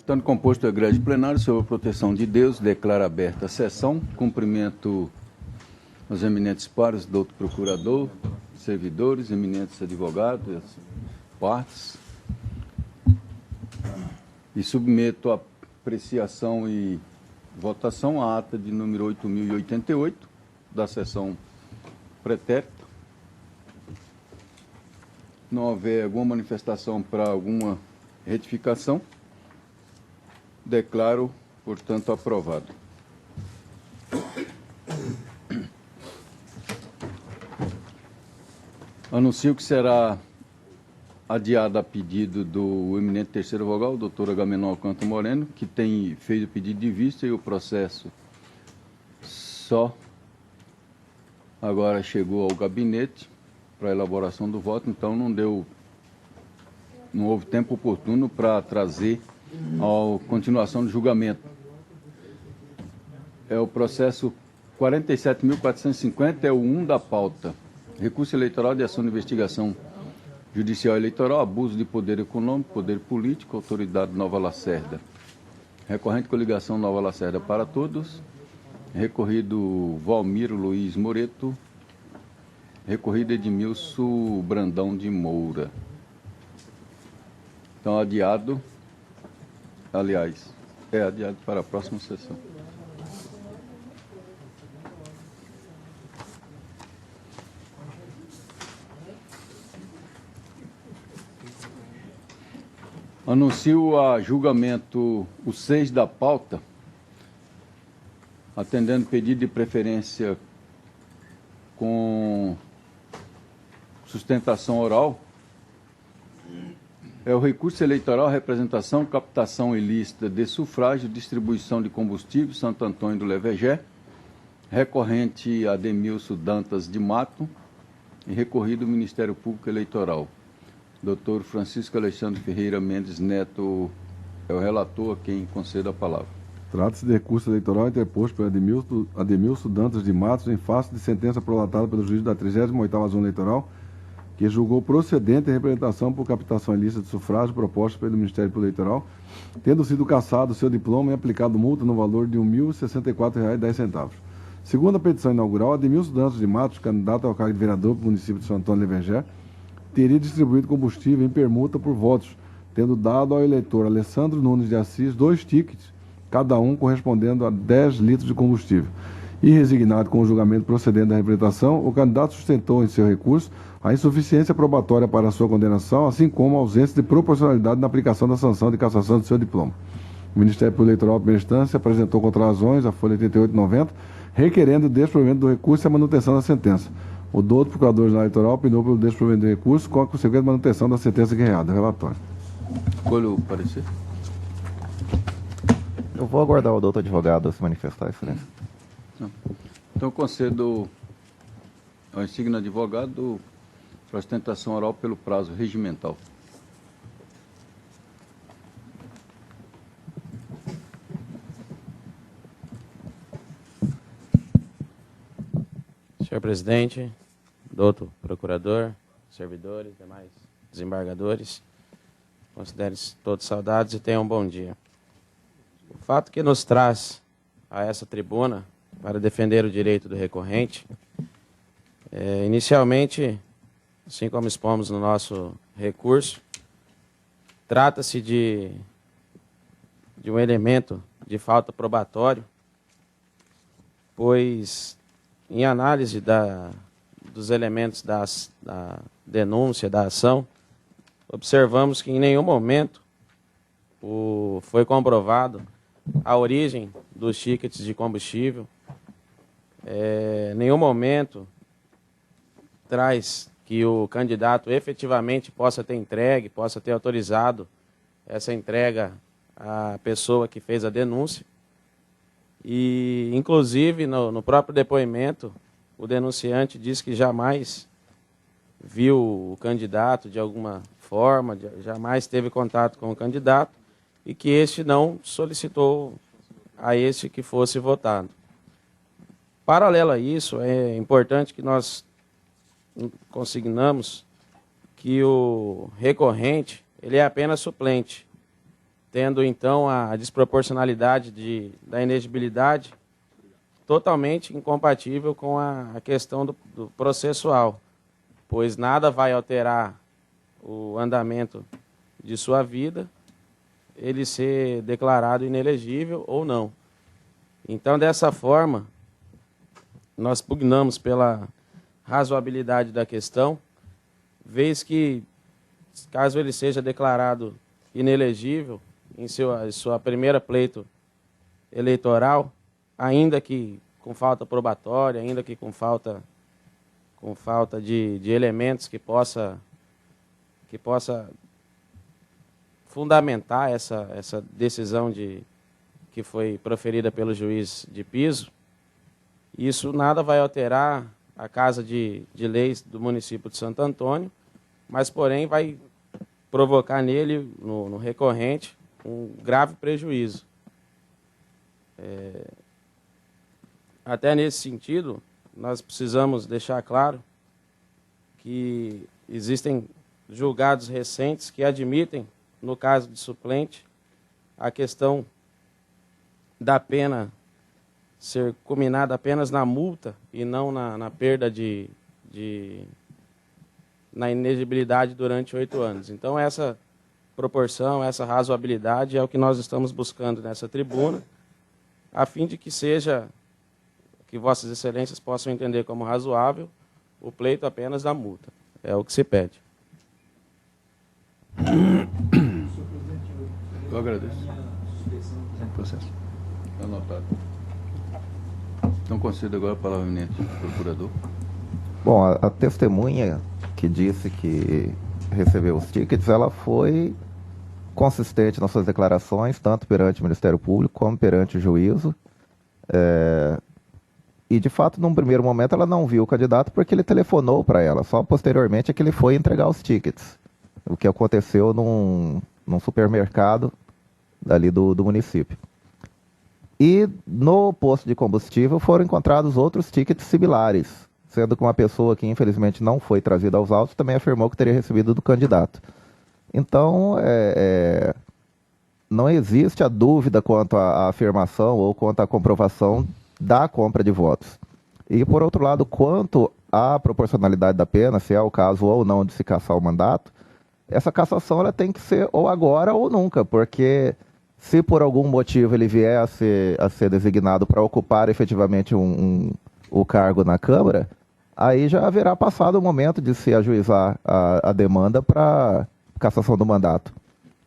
Estando composto o egrégio plenário, sob a proteção de Deus, declaro aberta a sessão. Cumprimento os eminentes pares, doutor procurador, servidores, eminentes advogados, partes. E submeto a apreciação e votação a ata de número 8.088, da sessão pretérita. Se não houver alguma manifestação para alguma retificação, declaro, portanto, aprovado. Anuncio que será adiada a pedido do eminente terceiro vogal, doutor Agamenon Alcântara Moreno, que tem feito o pedido de vista e o processo só agora chegou ao gabinete para a elaboração do voto, então não houve tempo oportuno para trazer a continuação do julgamento. É o processo 47.450, é o 1 da pauta. Recurso eleitoral de ação de investigação judicial eleitoral, abuso de poder econômico, poder político, autoridade Nova Lacerda. Recorrente coligação Nova Lacerda para todos. Recorrido Valmiro Luiz Moreto. Recorrido Edmilson Brandão de Moura. Então, adiado. Aliás, é adiado para a próxima sessão. Anuncio a julgamento o 6 da pauta, atendendo pedido de preferência com sustentação oral. É o recurso eleitoral, representação, captação ilícita de sufrágio, distribuição de combustível, Santo Antônio do Levegé, recorrente Ademilson Dantas de Mato e recorrido Ministério Público Eleitoral. Doutor Francisco Alexandre Ferreira Mendes Neto é o relator a quem concedo a palavra. Trata-se de recurso eleitoral interposto pelo Ademilson Dantas de Matos em face de sentença prolatada pelo juiz da 38ª Zona Eleitoral, que julgou procedente a representação por captação ilícita de sufrágio proposta pelo Ministério Público Eleitoral, tendo sido cassado seu diploma e aplicado multa no valor de R$ 1.064,10. Segundo a petição inaugural, Ademilson Dantas de Matos, candidato ao cargo de vereador para o município de Santo Antônio do Levegé, teria distribuído combustível em permuta por votos, tendo dado ao eleitor Alessandro Nunes de Assis 2 tickets, cada um correspondendo a 10 litros de combustível. E resignado com o julgamento procedente da representação, o candidato sustentou em seu recurso a insuficiência probatória para a sua condenação, assim como a ausência de proporcionalidade na aplicação da sanção de cassação de seu diploma. O Ministério Público Eleitoral, primeira instância, apresentou contrarrazões, a folha 8890, requerendo o desprovimento do recurso e a manutenção da sentença. O doutor Procurador-Geral Eleitoral opinou pelo desprovimento do recurso com a consequente manutenção da sentença guerreada. Relatório. Escolho o parecer. Eu vou aguardar o doutor advogado se manifestar, excelência. Então, concedo ao insigno advogado para sustentação oral pelo prazo regimental. Senhor presidente, doutor procurador, servidores, demais desembargadores, considere-se todos saudados e tenham um bom dia. O fato que nos traz a essa tribuna para defender o direito do recorrente, inicialmente, assim como expomos no nosso recurso, trata-se de um elemento de falta probatório, pois, em análise dos elementos da denúncia, da ação, observamos que em nenhum momento foi comprovado a origem dos tickets de combustível. Em nenhum momento traz que o candidato efetivamente possa ter entregue, possa ter autorizado essa entrega à pessoa que fez a denúncia. E, inclusive, no próprio depoimento, o denunciante diz que jamais viu o candidato de alguma forma, jamais teve contato com o candidato e que este não solicitou a este que fosse votado. Paralelo a isso, é importante que nós consignamos que o recorrente ele é apenas suplente. tendo então a desproporcionalidade da inegibilidade totalmente incompatível com a questão do processual, pois nada vai alterar o andamento de sua vida, ele ser declarado inelegível ou não. Então, dessa forma, nós pugnamos pela razoabilidade da questão, vez que, caso ele seja declarado inelegível em sua primeira pleito eleitoral, ainda que com falta probatória, ainda que com falta de elementos que possa fundamentar essa decisão que foi proferida pelo juiz de piso, isso nada vai alterar a Casa de Leis do município de Santo Antônio, mas, porém, vai provocar nele, no recorrente, um grave prejuízo. Até nesse sentido, nós precisamos deixar claro que existem julgados recentes que admitem, no caso de suplente, a questão da pena ser culminada apenas na multa e não na perda na inegibilidade durante 8 anos. Então, essa proporção, essa razoabilidade é o que nós estamos buscando nessa tribuna, a fim de que Vossas Excelências possam entender como razoável o pleito apenas da multa. É o que se pede. Eu agradeço. Processo. Anotado. Então, concedo agora a palavra ao eminente procurador. Bom, a testemunha que disse que recebeu os tickets, ela foi consistente nas suas declarações, tanto perante o Ministério Público como perante o juízo. E, de fato, num primeiro momento, ela não viu o candidato porque ele telefonou para ela. Só posteriormente é que ele foi entregar os tickets. O que aconteceu num supermercado ali do município. E no posto de combustível foram encontrados outros tickets similares, sendo que uma pessoa que infelizmente não foi trazida aos autos também afirmou que teria recebido do candidato. Então, não existe a dúvida quanto à afirmação ou quanto à comprovação da compra de votos. E, por outro lado, quanto à proporcionalidade da pena, se é o caso ou não de se cassar o mandato, essa cassação ela tem que ser ou agora ou nunca, porque se por algum motivo ele vier a ser designado para ocupar efetivamente o cargo na Câmara, aí já haverá passado o momento de se ajuizar a demanda para cassação do mandato.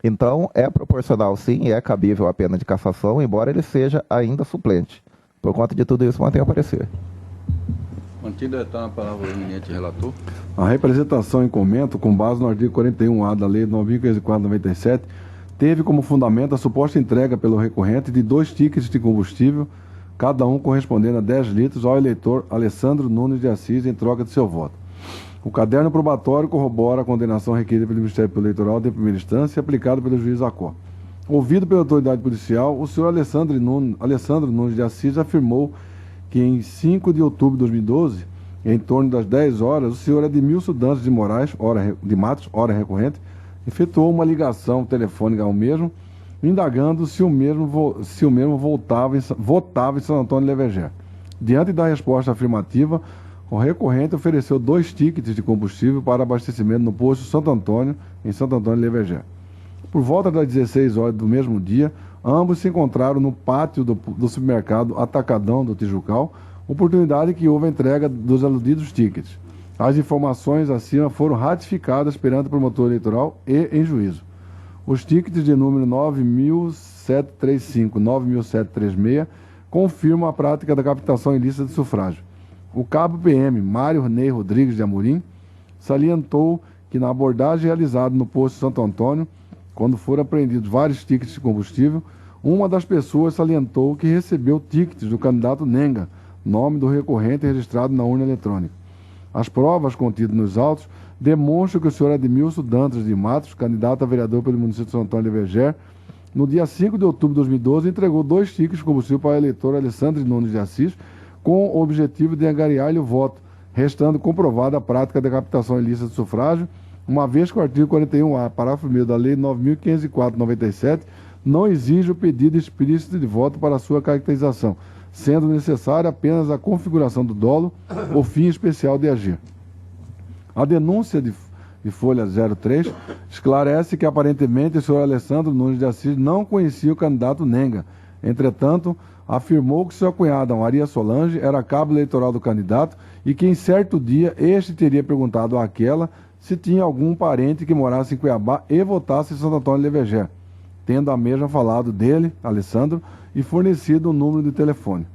Então, é proporcional sim, é cabível a pena de cassação, embora ele seja ainda suplente. Por conta de tudo isso, mantém a parecer. Mantida está a palavra o eminente relator. A representação em comento, com base no artigo 41A da Lei 9.504/97, teve como fundamento a suposta entrega pelo recorrente de 2 tickets de combustível, cada um correspondendo a 10 litros, ao eleitor Alessandro Nunes de Assis em troca de seu voto. O caderno probatório corrobora a condenação requerida pelo Ministério Eleitoral de primeira instância e aplicada pelo juiz Acó. Ouvido pela autoridade policial, o senhor Alessandro Nunes de Assis afirmou que em 5 de outubro de 2012, em torno das 10 horas, o senhor Edmilson Dantas de Matos, hora recorrente, efetuou uma ligação telefônica ao mesmo, indagando se o mesmo votava em Santo Antônio Leverger. Diante da resposta afirmativa, o recorrente ofereceu 2 tickets de combustível para abastecimento no posto Santo Antônio, em Santo Antônio Leverger. Por volta das 16 horas do mesmo dia, ambos se encontraram no pátio do supermercado Atacadão do Tijucal, oportunidade que houve a entrega dos aludidos tickets. As informações acima foram ratificadas perante o promotor eleitoral e em juízo. Os tickets de número 9.735 e 9.736 confirmam a prática da captação ilícita de sufrágio. O cabo PM Mário Ney Rodrigues de Amorim salientou que na abordagem realizada no posto Santo Antônio, quando foram apreendidos vários tickets de combustível, uma das pessoas salientou que recebeu tickets do candidato Nenga, nome do recorrente registrado na urna eletrônica. As provas contidas nos autos demonstram que o senhor Edmilson Dantas de Matos, candidato a vereador pelo município de Santo Antônio Leverger, no dia 5 de outubro de 2012, entregou 2 tickets de combustível para o eleitor Alessandro Nunes de Assis, com o objetivo de angariar-lhe o voto, restando comprovada a prática da captação ilícita de sufrágio, uma vez que o artigo 41A, parágrafo 1º da Lei 9.504/97, não exige o pedido explícito de voto para sua caracterização, sendo necessária apenas a configuração do dolo ou fim especial de agir. A denúncia de folha 03 esclarece que aparentemente o senhor Alessandro Nunes de Assis não conhecia o candidato Nenga. Entretanto, afirmou que sua cunhada Maria Solange era cabo eleitoral do candidato e que em certo dia este teria perguntado àquela se tinha algum parente que morasse em Cuiabá e votasse em Santo Antônio de Levergé, tendo a mesma falado dele, Alessandro, e fornecido um número de telefone.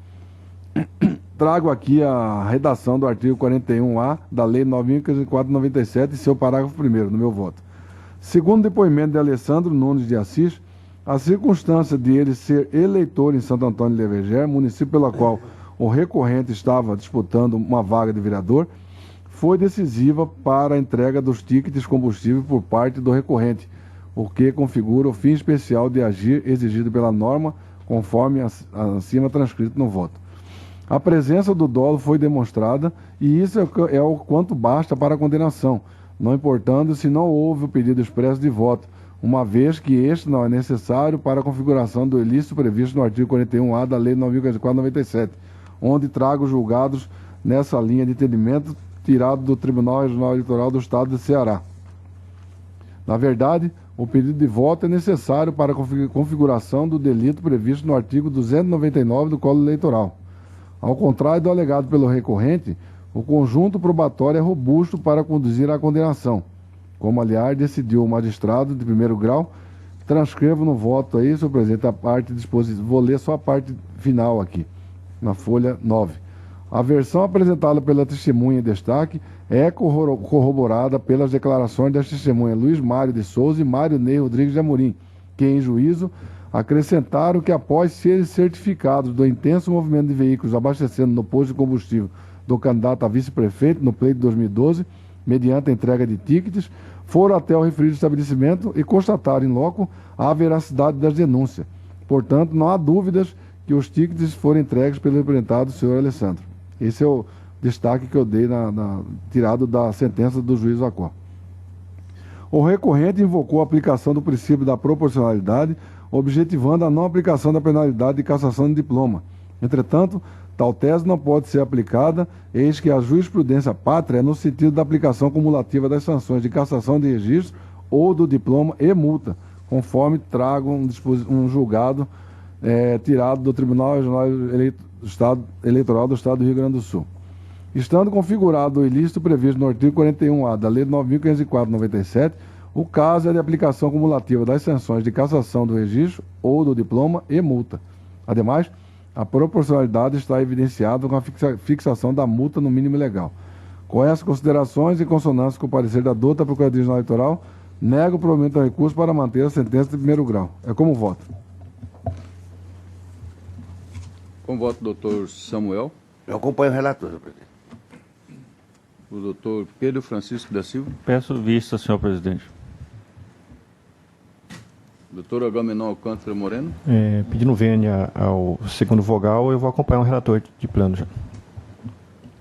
Trago aqui a redação do artigo 41A da Lei 9.504/97 e seu parágrafo 1º, no meu voto. Segundo o depoimento de Alessandro Nunes de Assis, a circunstância de ele ser eleitor em Santo Antônio de Levergé, município pela qual o recorrente estava disputando uma vaga de vereador, foi decisiva para a entrega dos tickets combustível por parte do recorrente, o que configura o fim especial de agir exigido pela norma, conforme acima transcrito no voto. A presença do dolo foi demonstrada e isso é o quanto basta para a condenação, não importando se não houve o pedido expresso de voto, uma vez que este não é necessário para a configuração do ilícito previsto no artigo 41A da Lei 9.504/97, onde trago julgados nessa linha de entendimento tirado do Tribunal Regional Eleitoral do Estado de Ceará. Na verdade, o pedido de voto é necessário para a configuração do delito previsto no artigo 299 do Código Eleitoral. Ao contrário do alegado pelo recorrente, o conjunto probatório é robusto para conduzir à condenação. Como, aliás, decidiu o magistrado de primeiro grau, transcrevo no voto aí, senhor presidente, a parte dispositiva. Vou ler só a parte final aqui, na folha 9. A versão apresentada pela testemunha em destaque é corroborada pelas declarações das testemunhas Luiz Mário de Souza e Mário Ney Rodrigues de Amorim, que, em juízo, acrescentaram que após serem certificados do intenso movimento de veículos abastecendo no posto de combustível do candidato a vice-prefeito no pleito de 2012, mediante a entrega de tickets, foram até o referido estabelecimento e constataram em loco a veracidade das denúncias. Portanto, não há dúvidas que os tickets foram entregues pelo representado do senhor Alessandro. Esse é o destaque que eu dei tirado da sentença do juiz Acó. O recorrente invocou a aplicação do princípio da proporcionalidade, objetivando a não aplicação da penalidade de cassação de diploma. Entretanto, tal tese não pode ser aplicada, eis que a jurisprudência pátria é no sentido da aplicação cumulativa das sanções de cassação de registro ou do diploma e multa, conforme trago um julgado tirado do Tribunal Regional Eleitoral do Estado do Rio Grande do Sul. Estando configurado o ilícito previsto no artigo 41A da Lei 9.504/97, o caso é de aplicação cumulativa das sanções de cassação do registro ou do diploma e multa. Ademais, a proporcionalidade está evidenciada com a fixação da multa no mínimo legal. Com essas considerações, em consonância com o parecer da douta Procuradoria Regional Eleitoral, nego o provimento do recurso para manter a sentença de primeiro grau. É como voto. Com voto, doutor Samuel. Eu acompanho o relator, senhor presidente. O doutor Pedro Francisco da Silva. Peço vista, senhor presidente. Doutor Agamenon Alcântara Moreno. Pedindo vênia ao segundo vogal, eu vou acompanhar o relator de plano já.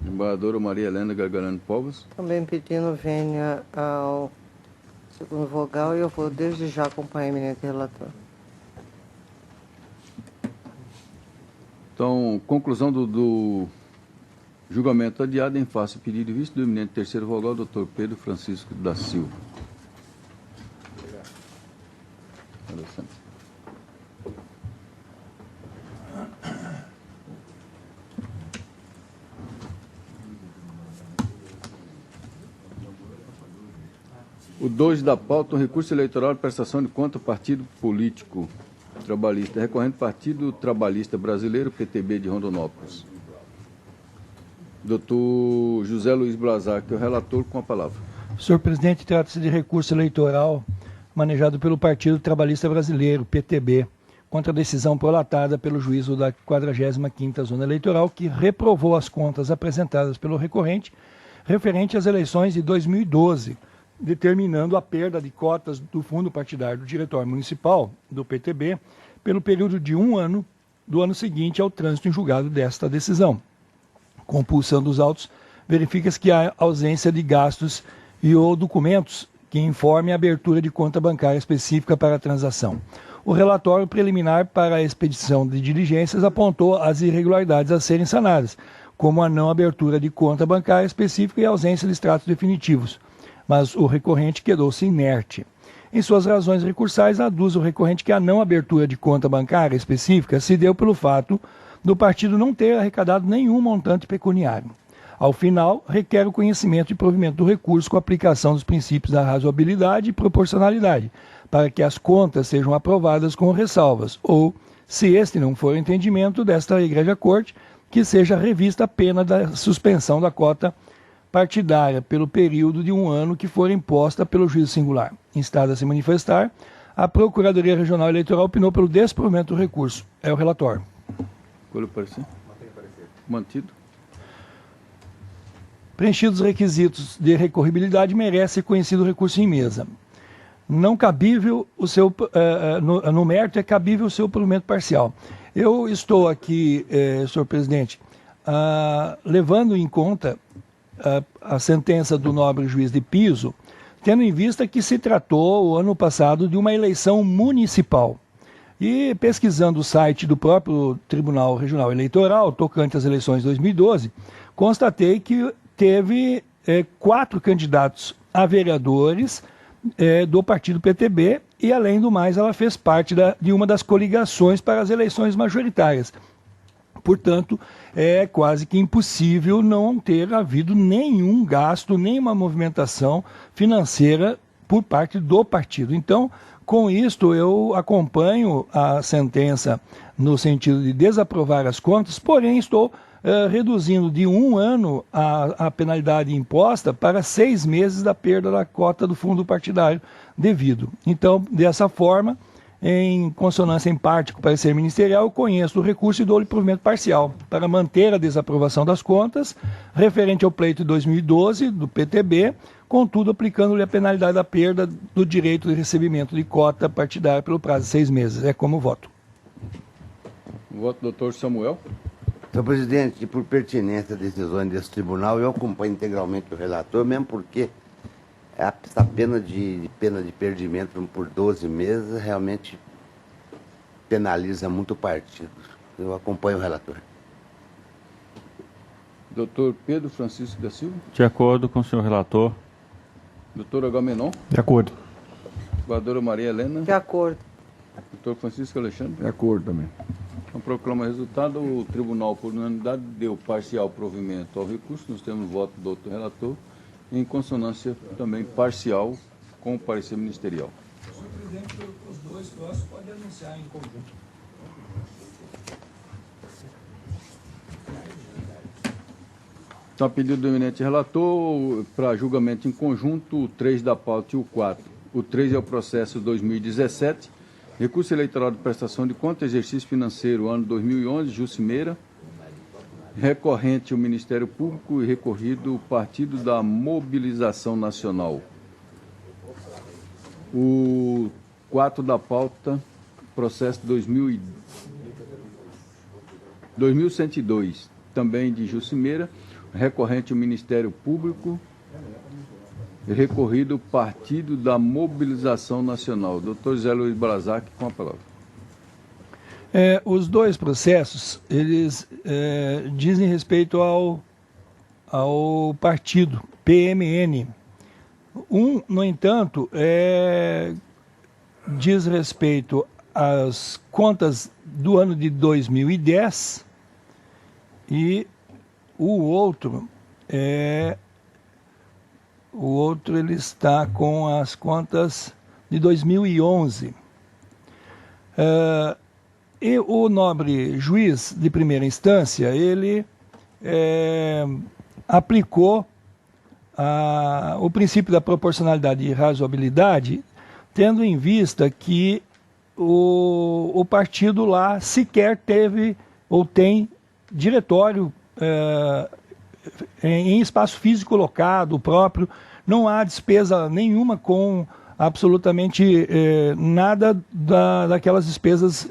Embaixadora Maria Helena Gargarano Povos. Também pedindo vênia ao segundo vogal, e eu vou desde já acompanhar o eminente relator. Então, conclusão do julgamento adiado em face do pedido de vista do eminente terceiro vogal, doutor Pedro Francisco da Silva. Alessandro. O 2 da pauta, um recurso eleitoral de prestação de conta ao partido político trabalhista, recorrente Partido Trabalhista Brasileiro, PTB de Rondonópolis. Doutor José Luiz Blazar, que é o relator, com a palavra. Senhor presidente, trata-se de recurso eleitoral manejado pelo Partido Trabalhista Brasileiro, PTB, contra a decisão prolatada pelo juízo da 45ª Zona Eleitoral, que reprovou as contas apresentadas pelo recorrente referente às eleições de 2012, determinando a perda de cotas do fundo partidário do Diretório Municipal do PTB pelo período de 1 ano do ano seguinte ao trânsito em julgado desta decisão. Compulsão dos autos, verifica-se que há ausência de gastos e ou documentos que informem a abertura de conta bancária específica para a transação. o relatório preliminar para a expedição de diligências apontou as irregularidades a serem sanadas, como a não abertura de conta bancária específica e a ausência de extratos definitivos, mas o recorrente quedou-se inerte. Em suas razões recursais, aduz o recorrente que a não abertura de conta bancária específica se deu pelo fato do partido não ter arrecadado nenhum montante pecuniário. Ao final, requer o conhecimento e provimento do recurso com a aplicação dos princípios da razoabilidade e proporcionalidade, para que as contas sejam aprovadas com ressalvas, ou, se este não for o entendimento desta Igreja Corte, que seja revista a pena da suspensão da cota partidária pelo período de 1 ano que for imposta pelo juízo singular. Instada a se manifestar, a Procuradoria Regional Eleitoral opinou pelo desprovimento do recurso. É o relatório. Qual é o parecer? Mantido. Preenchidos os requisitos de recorribilidade, merece ser conhecido o recurso em mesa. Não cabível o seu, no mérito é cabível o seu provimento parcial. Eu estou aqui, senhor presidente, levando em conta a sentença do nobre juiz de Piso, tendo em vista que se tratou, o ano passado, de uma eleição municipal. E pesquisando o site do próprio Tribunal Regional Eleitoral, tocante às eleições de 2012, constatei que teve 4 candidatos a vereadores do partido PTB e, além do mais, ela fez parte de uma das coligações para as eleições majoritárias. Portanto, é quase que impossível não ter havido nenhum gasto, nenhuma movimentação financeira por parte do partido. Então, com isto, eu acompanho a sentença no sentido de desaprovar as contas, porém estou reduzindo de 1 ano a penalidade imposta para 6 meses da perda da cota do fundo partidário devido. Então, dessa forma, em consonância em parte com o parecer ministerial, eu conheço o recurso e dou-lhe provimento parcial para manter a desaprovação das contas referente ao pleito de 2012 do PTB, contudo aplicando-lhe a penalidade da perda do direito de recebimento de cota partidária pelo prazo de 6 meses. É como voto. Voto do doutor Samuel. Senhor presidente, por pertinência das decisões desse tribunal, eu acompanho integralmente o relator, mesmo porque essa pena de perdimento por 12 meses realmente penaliza muito o partido. Eu acompanho o relator. Doutor Pedro Francisco da Silva. De acordo com o senhor relator. Doutor Agamenon. De acordo. Procuradora Maria Helena. De acordo. Doutor Francisco Alexandre. De acordo também. Então, proclama o resultado. O tribunal, por unanimidade, deu parcial provimento ao recurso. Nós temos voto do doutor relator, em consonância também parcial com o parecer ministerial. Senhor presidente, os dois próximos podem anunciar em conjunto. Então, a pedido do eminente relator, para julgamento em conjunto, o 3 da pauta e o 4. O 3 é o processo 2017, recurso eleitoral de prestação de conta, exercício financeiro, ano 2011, Jucimeira, recorrente o Ministério Público e recorrido o Partido da Mobilização Nacional. O 4 da pauta, processo 2102, também de Jucimeira, recorrente o Ministério Público e recorrido o Partido da Mobilização Nacional. Doutor Zé Luiz Balazac, com a palavra. Os dois processos, eles dizem respeito ao partido PMN. Um, no entanto, diz respeito às contas do ano de 2010 e o outro ele está com as contas de 2011. E o nobre juiz de primeira instância, ele aplicou o princípio da proporcionalidade e razoabilidade, tendo em vista que o partido lá sequer teve ou tem diretório em espaço físico locado próprio, não há despesa nenhuma com absolutamente nada daquelas despesas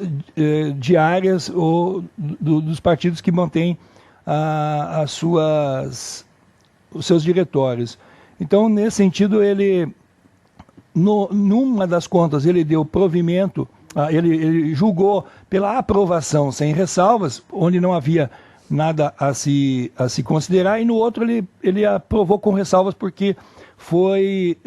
diárias ou dos partidos que mantêm os seus diretórios. Então, nesse sentido, ele, numa das contas, ele deu provimento ele julgou pela aprovação sem ressalvas, onde não havia nada a se considerar, e no outro ele aprovou com ressalvas porque foi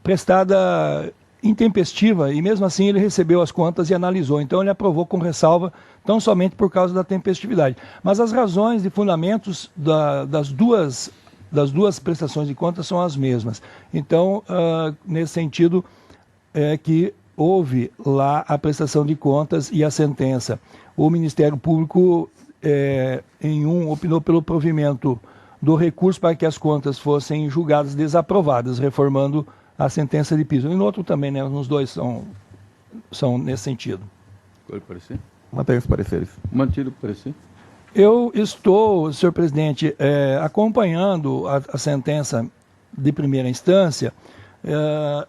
prestada intempestiva, e mesmo assim ele recebeu as contas e analisou. Então ele aprovou com ressalva, tão somente por causa da tempestividade. Mas as razões e fundamentos das duas prestações de contas são as mesmas. Então, nesse sentido, é que houve lá a prestação de contas e a sentença. O Ministério Público, opinou pelo provimento do recurso para que as contas fossem julgadas desaprovadas, reformando a sentença de piso. E no outro também, né? Os dois são nesse sentido. Qual é o parecer? Mantém os pareceres. Mantido o parecer. Eu estou, senhor presidente, acompanhando a sentença de primeira instância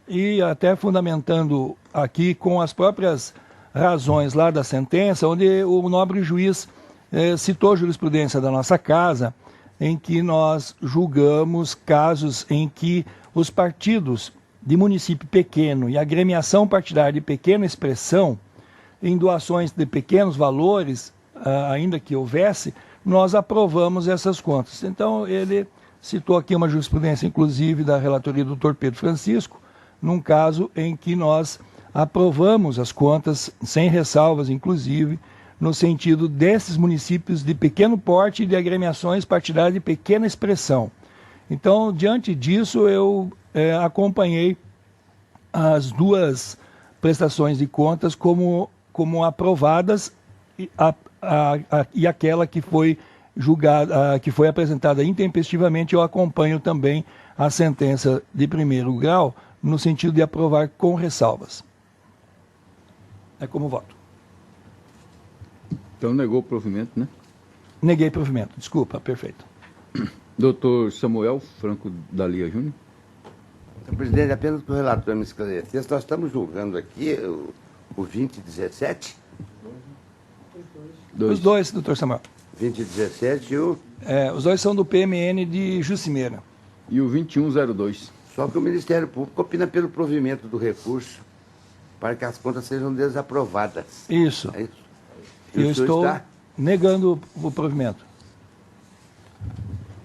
e até fundamentando aqui com as próprias razões lá da sentença, onde o nobre juiz citou a jurisprudência da nossa casa, em que nós julgamos casos em que os partidos de município pequeno e a agremiação partidária de pequena expressão, em doações de pequenos valores, ainda que houvesse, nós aprovamos essas contas. Então, ele citou aqui uma jurisprudência, inclusive, da relatoria do Dr. Pedro Francisco, num caso em que nós aprovamos as contas, sem ressalvas, inclusive, no sentido desses municípios de pequeno porte e de agremiações partidárias de pequena expressão. Então, diante disso, eu acompanhei as duas prestações de contas como aprovadas e aquela que foi julgada, que foi apresentada intempestivamente, eu acompanho também a sentença de primeiro grau, no sentido de aprovar com ressalvas. É como voto. Então negou o provimento, né? Neguei provimento, desculpa, perfeito. Doutor Samuel Franco Dalia Júnior. Senhor presidente, apenas para o relator me esclarecer, nós estamos julgando aqui o 2017? Os dois, doutor Samuel. 2017 e o... Os dois são do PMN de Jucimeira. E o 2102. Só que o Ministério Público opina pelo provimento do recurso para que as contas sejam desaprovadas. Isso. É isso? E Eu o senhor estou está? negando o provimento.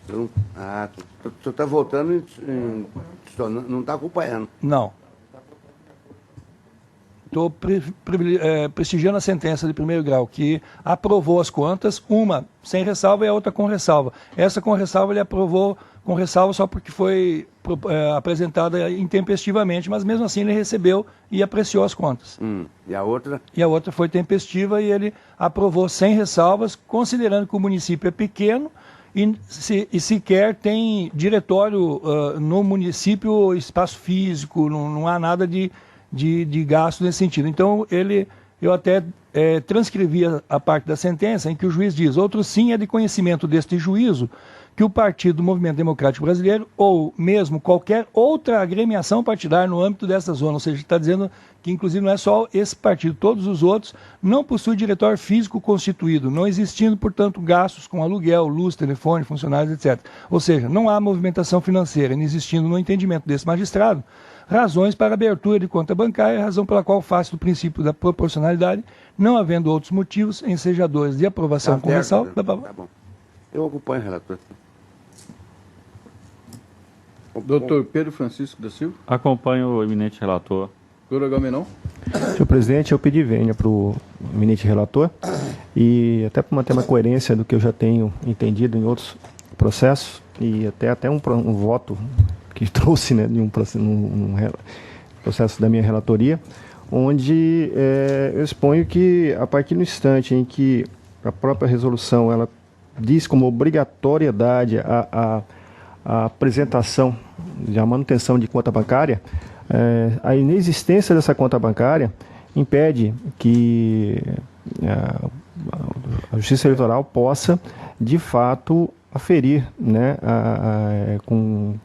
O senhor está voltando não está acompanhando. Não. Estou prestigiando a sentença de primeiro grau, que aprovou as contas, uma sem ressalva e a outra com ressalva. Essa com ressalva ele aprovou com ressalva só porque foi apresentada intempestivamente, mas mesmo assim ele recebeu e apreciou as contas. E a outra? E a outra foi tempestiva e ele aprovou sem ressalvas, considerando que o município é pequeno e sequer tem diretório no município, espaço físico, não há nada de gasto nesse sentido. Então, eu até transcrevi a parte da sentença em que o juiz diz: outro sim é de conhecimento deste juízo que o Partido do Movimento Democrático Brasileiro ou mesmo qualquer outra agremiação partidária no âmbito dessa zona, ou seja, está dizendo que inclusive não é só esse partido, todos os outros, não possui diretório físico constituído, não existindo, portanto, gastos com aluguel, luz, telefone, funcionários, etc. Ou seja, não há movimentação financeira, não existindo no entendimento desse magistrado razões para abertura de conta bancária, razão pela qual face do princípio da proporcionalidade, não havendo outros motivos ensejadores de aprovação com ressalva. Tá bom. Eu acompanho o relator. Doutor Pedro Francisco da Silva. Acompanho o eminente relator. Doutor Agamenon. Senhor presidente, eu pedi vênia para o eminente relator e até para manter uma coerência do que eu já tenho entendido em outros processos e até um voto que trouxe, né, de um processo da minha relatoria, onde eu exponho que a partir do instante em que a própria resolução ela diz como obrigatoriedade a apresentação da manutenção de conta bancária, a inexistência dessa conta bancária impede que a Justiça Eleitoral possa, de fato, aferir, né, com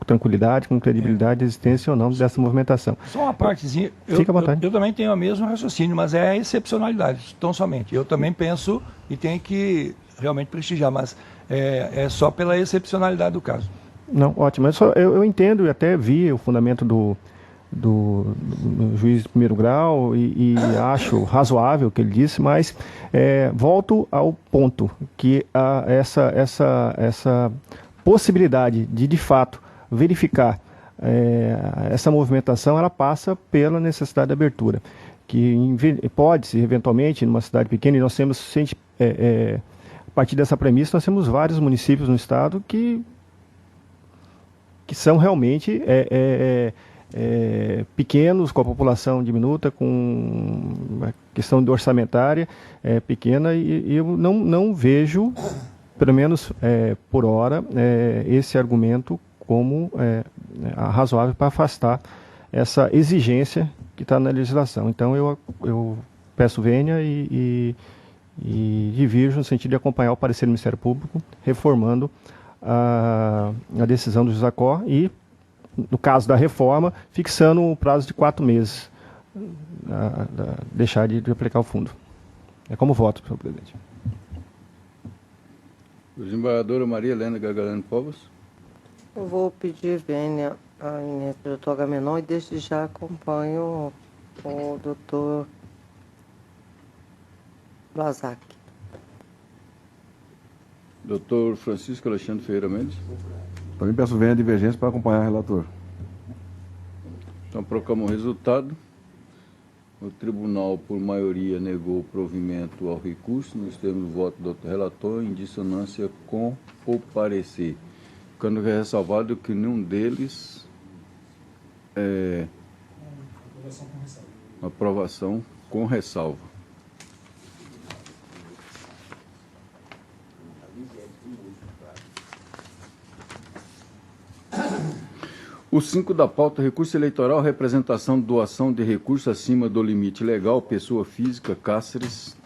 tranquilidade, com credibilidade, a existência ou não dessa movimentação. Só uma partezinha. Fica à vontade. Eu também tenho o mesmo raciocínio, mas é a excepcionalidade, tão somente. Eu também penso e tenho que realmente prestigiar, mas é só pela excepcionalidade do caso. Não, ótimo. Eu entendo e até vi o fundamento do do juiz de primeiro grau e acho razoável o que ele disse, mas volto ao ponto que essa possibilidade de fato verificar essa movimentação, ela passa pela necessidade de abertura, que pode-se eventualmente numa cidade pequena, e nós temos, a partir dessa premissa, nós temos vários municípios no estado que são realmente pequenos, com a população diminuta, com a questão de orçamentária pequena, e eu não vejo, pelo menos por hora, esse argumento como razoável para afastar essa exigência que está na legislação. Então eu peço vênia e divirjo no sentido de acompanhar o parecer do Ministério Público, reformando a decisão do Jusacó e, no caso da reforma, fixando o prazo de 4 meses, deixar de aplicar o fundo. É como voto, senhor presidente. Desembargadora Maria Helena Gargalhano Povos. Eu vou pedir vênia ao eminente doutor Agamenon e desde já acompanho o doutor Blazak. Doutor Francisco Alexandre Ferreira Mendes. Também peço vênia divergência para acompanhar o relator. Então, proclamo o resultado. O tribunal, por maioria, negou o provimento ao recurso, nos termos do voto do relator, em dissonância com o parecer. Ficando ressalvado que nenhum deles aprovação com ressalva. O 5 da pauta, recurso eleitoral, representação de doação de recurso acima do limite legal, pessoa física, Cáceres,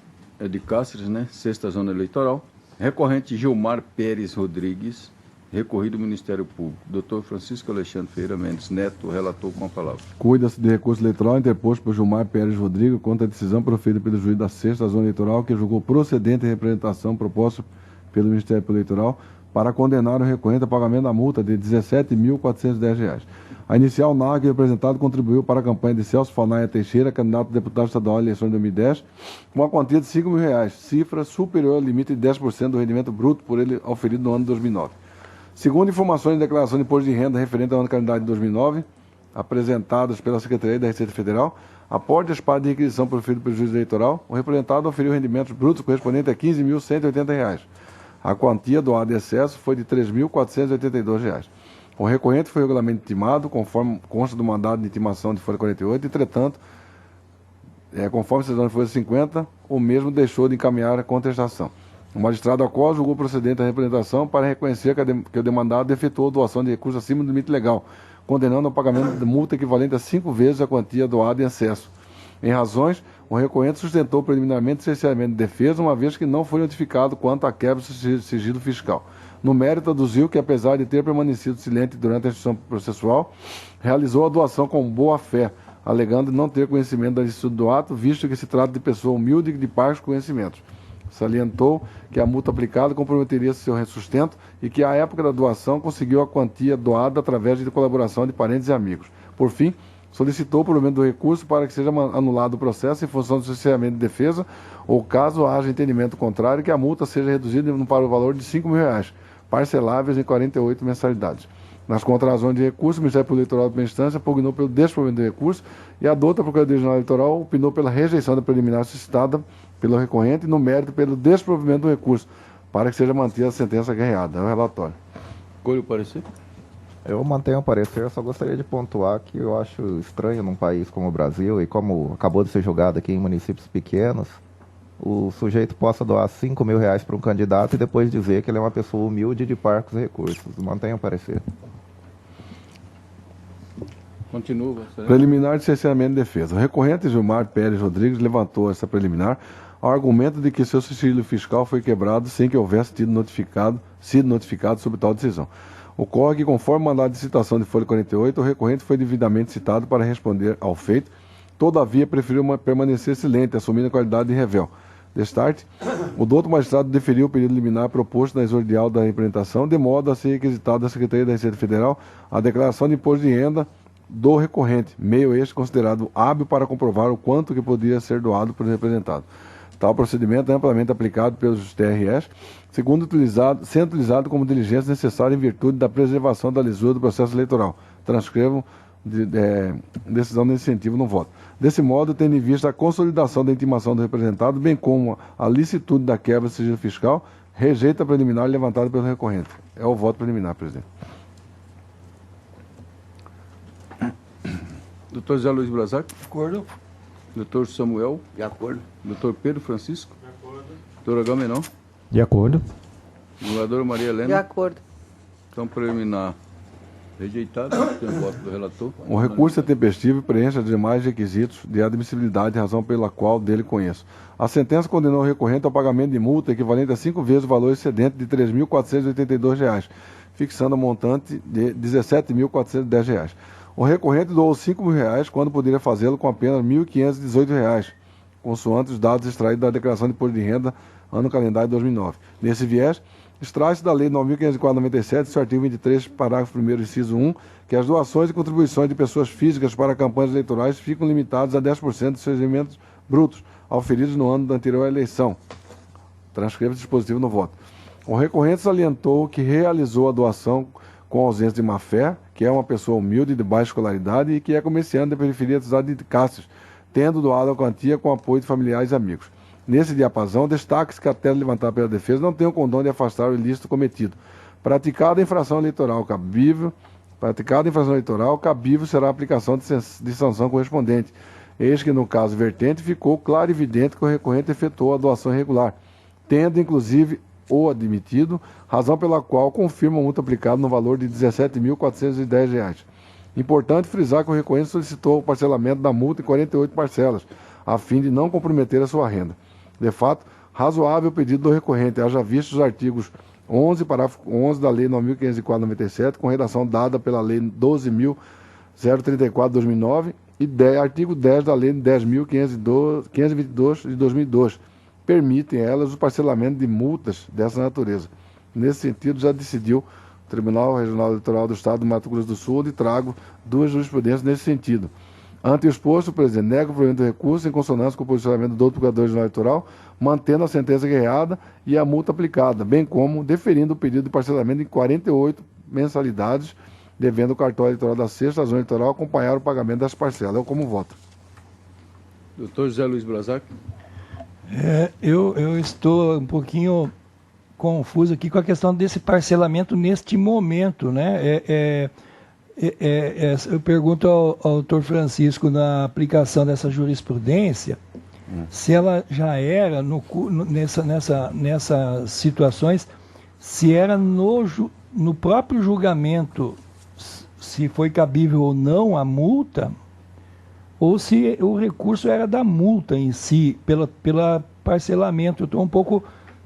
de Cáceres, né? 6ª Zona Eleitoral. Recorrente Gilmar Pérez Rodrigues, recorrido do Ministério Público. Doutor Francisco Alexandre Ferreira Mendes Neto, relator com a palavra. Cuida-se de recurso eleitoral interposto por Gilmar Pérez Rodrigues contra a decisão proferida pelo juiz da 6ª Zona Eleitoral, que julgou procedente a representação proposta pelo Ministério Eleitoral para condenar o recorrente a pagamento da multa de R$ 17.410. A inicial NAG representado contribuiu para a campanha de Celso Fanaia Teixeira, candidato a deputado estadual à eleição de 2010, com uma quantia de R$ 5.000, cifra superior ao limite de 10% do rendimento bruto por ele auferido no ano de 2009. Segundo informações de declaração de imposto de renda referente ao ano de calendário de 2009, apresentadas pela Secretaria da Receita Federal, após despacho de requisição proferido pelo juiz eleitoral, o representado oferiu rendimentos brutos correspondentes a R$ 15.180. A quantia doada em excesso foi de R$ 3.482. O recorrente foi regularmente intimado, conforme consta do mandado de intimação de folha 48, entretanto, conforme a decisão de folha 50, o mesmo deixou de encaminhar a contestação. O magistrado Acol julgou procedente a representação para reconhecer que o demandado efetuou doação de recursos acima do limite legal, condenando ao pagamento de multa equivalente a 5 vezes a quantia doada em excesso. Em razões, o recorrente sustentou preliminarmente o cerceamento de defesa, uma vez que não foi notificado quanto à quebra do sigilo fiscal. No mérito, aduziu que, apesar de ter permanecido silente durante a instrução processual, realizou a doação com boa-fé, alegando não ter conhecimento da licitude do ato, visto que se trata de pessoa humilde e de parcos conhecimentos. Salientou que a multa aplicada comprometeria seu sustento e que, à época da doação, conseguiu a quantia doada através de colaboração de parentes e amigos. Por fim, solicitou o provimento do recurso para que seja anulado o processo em função do cerceamento de defesa ou, caso haja entendimento contrário, que a multa seja reduzida para o valor de R$ 5.000, parceláveis em 48 mensalidades. Nas contrarrazões de recurso, o Ministério Público Eleitoral de primeira instância pugnou pelo desprovimento do recurso e a douta Procuradoria-Geral Eleitoral opinou pela rejeição da preliminar suscitada pelo recorrente e, no mérito, pelo desprovimento do recurso, para que seja mantida a sentença guerreada. É o relatório. Colhe o parecer? Eu mantenho o parecer, eu só gostaria de pontuar que eu acho estranho num país como o Brasil, e como acabou de ser julgado aqui em municípios pequenos, o sujeito possa doar R$ 5.000 para um candidato e depois dizer que ele é uma pessoa humilde de parcos e recursos. Mantenho o parecer. Continua. Preliminar de cerceamento de defesa. O recorrente Gilmar Pérez Rodrigues levantou essa preliminar ao argumento de que seu sigilo fiscal foi quebrado sem que houvesse sido notificado sobre tal decisão. Ocorre que, conforme o mandado de citação de folha 48, o recorrente foi devidamente citado para responder ao feito, todavia preferiu permanecer silente, assumindo a qualidade de revel. Destarte, o douto magistrado deferiu o pedido liminar proposto na exordial da representação, de modo a ser requisitado da Secretaria da Receita Federal a declaração de imposto de renda do recorrente, meio este considerado hábil para comprovar o quanto que poderia ser doado pelo representado. Tal procedimento é amplamente aplicado pelos TREs, sendo utilizado como diligência necessária em virtude da preservação da lisura do processo eleitoral. Transcrevo decisão de incentivo no voto. Desse modo, tendo em vista a consolidação da intimação do representado, bem como a licitude da quebra de sigilo fiscal, rejeita a preliminar levantada pelo recorrente. É o voto preliminar, presidente. Doutor Zé Luiz Brasac. De acordo. Doutor Samuel. De acordo. Doutor Pedro Francisco. De acordo. Doutor Agamenon. De acordo. Governadora Maria De Helena. acordo. Então, preliminar rejeitado. Tem o voto do relator. O recurso é tempestivo e preenche os demais requisitos de admissibilidade, razão pela qual dele conheço. A sentença condenou o recorrente ao pagamento de multa equivalente a 5 vezes o valor excedente de R$ 3.482, fixando o montante de R$ 17.410. O recorrente doou R$ 5.000 quando poderia fazê-lo com apenas R$ 1.518, consoante os dados extraídos da declaração de imposto de renda ano calendário de 2009. Nesse viés, extrai-se da Lei 9.504/97, seu artigo 23, parágrafo 1º, inciso 1, que as doações e contribuições de pessoas físicas para campanhas eleitorais ficam limitadas a 10% dos seus rendimentos brutos, auferidos no ano da anterior à eleição. Transcreva o dispositivo no voto. O recorrente salientou que realizou a doação com ausência de má-fé, que é uma pessoa humilde de baixa escolaridade e que é comerciante da periferia da cidade de Cáceres, tendo doado a quantia com apoio de familiares e amigos. Nesse diapasão, destaque-se que a tese levantada pela defesa não tem o condão de afastar o ilícito cometido. Praticada a infração eleitoral cabível será a aplicação de sanção correspondente. Eis que, no caso vertente, ficou claro e evidente que o recorrente efetuou a doação irregular, tendo, inclusive, o admitido, razão pela qual confirma a multa aplicada no valor de R$ 17.410. Importante frisar que o recorrente solicitou o parcelamento da multa em 48 parcelas, a fim de não comprometer a sua renda. De fato, razoável o pedido do recorrente, haja visto os artigos 11, parágrafo 11 da Lei 9.504/97, com redação dada pela Lei 12.034/2009 e artigo 10 da Lei 10.522 de 2002. Permitem elas o parcelamento de multas dessa natureza. Nesse sentido, já decidiu o Tribunal Regional Eleitoral do Estado do Mato Grosso do Sul, onde trago duas jurisprudências nesse sentido. Ante o exposto, o presidente nega o provimento do recurso em consonância com o posicionamento do Procurador-Geral Eleitoral, mantendo a sentença guerreada e a multa aplicada, bem como deferindo o pedido de parcelamento em 48 mensalidades, devendo o cartório eleitoral da 6ª Zona Eleitoral acompanhar o pagamento das parcelas. Eu como voto. Doutor José Luiz Brasac. Eu estou um pouquinho confuso aqui com a questão desse parcelamento neste momento, né? Eu pergunto ao doutor Francisco, na aplicação dessa jurisprudência, se ela já era, nessas situações, se era no próprio julgamento, se foi cabível ou não a multa, ou se o recurso era da multa em si, pela parcelamento. Eu estou um pouco...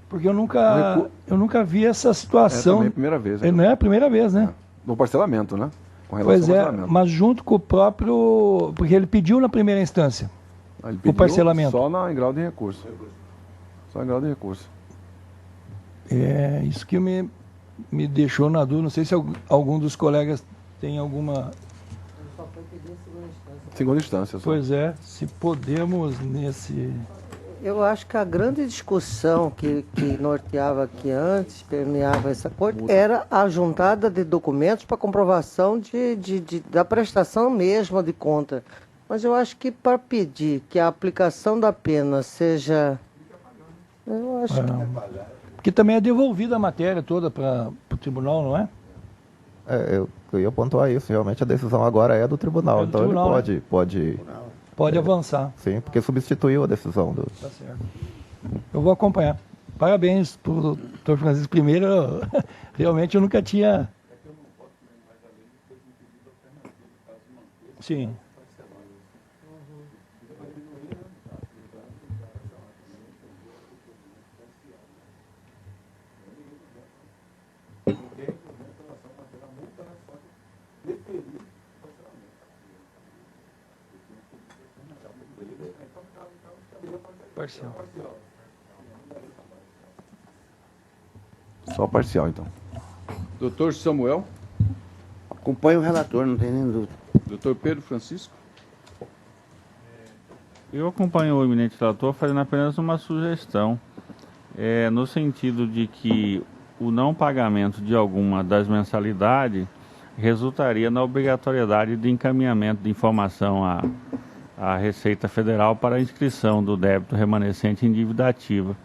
Porque eu nunca vi essa situação. É também a primeira vez. Não é a primeira vez, né? No parcelamento, né? Com relação Pois ao é, parcelamento. mas junto com o próprio... Porque ele pediu na primeira instância Ele o pediu parcelamento. Só em grau de recurso. Só em grau de recurso. É isso que me deixou na dúvida. Não sei se algum dos colegas tem alguma... Só foi pedir em segunda instância. Segunda instância. Só. Pois é, se podemos nesse... Eu acho que a grande discussão que norteava aqui antes, permeava essa corte, era a juntada de documentos para comprovação da prestação mesma de conta. Mas eu acho que para pedir que a aplicação da pena seja... Eu acho que... Porque também é devolvida a matéria toda para o tribunal, não é? Eu ia pontuar isso. Realmente a decisão agora é do tribunal. É do então tribunal, ele pode Pode avançar. Sim, porque substituiu a decisão do... Tá certo. Eu vou acompanhar. Parabéns para o doutor Francisco. Primeiro, realmente eu nunca tinha... Sim. Parcial. Só parcial, então. Doutor Samuel. Acompanho o relator, não tem nem dúvida. Dr. Pedro Francisco. Eu acompanho o eminente relator fazendo apenas uma sugestão, no sentido de que o não pagamento de alguma das mensalidades resultaria na obrigatoriedade de encaminhamento de informação à Receita Federal para a inscrição do débito remanescente em dívida ativa.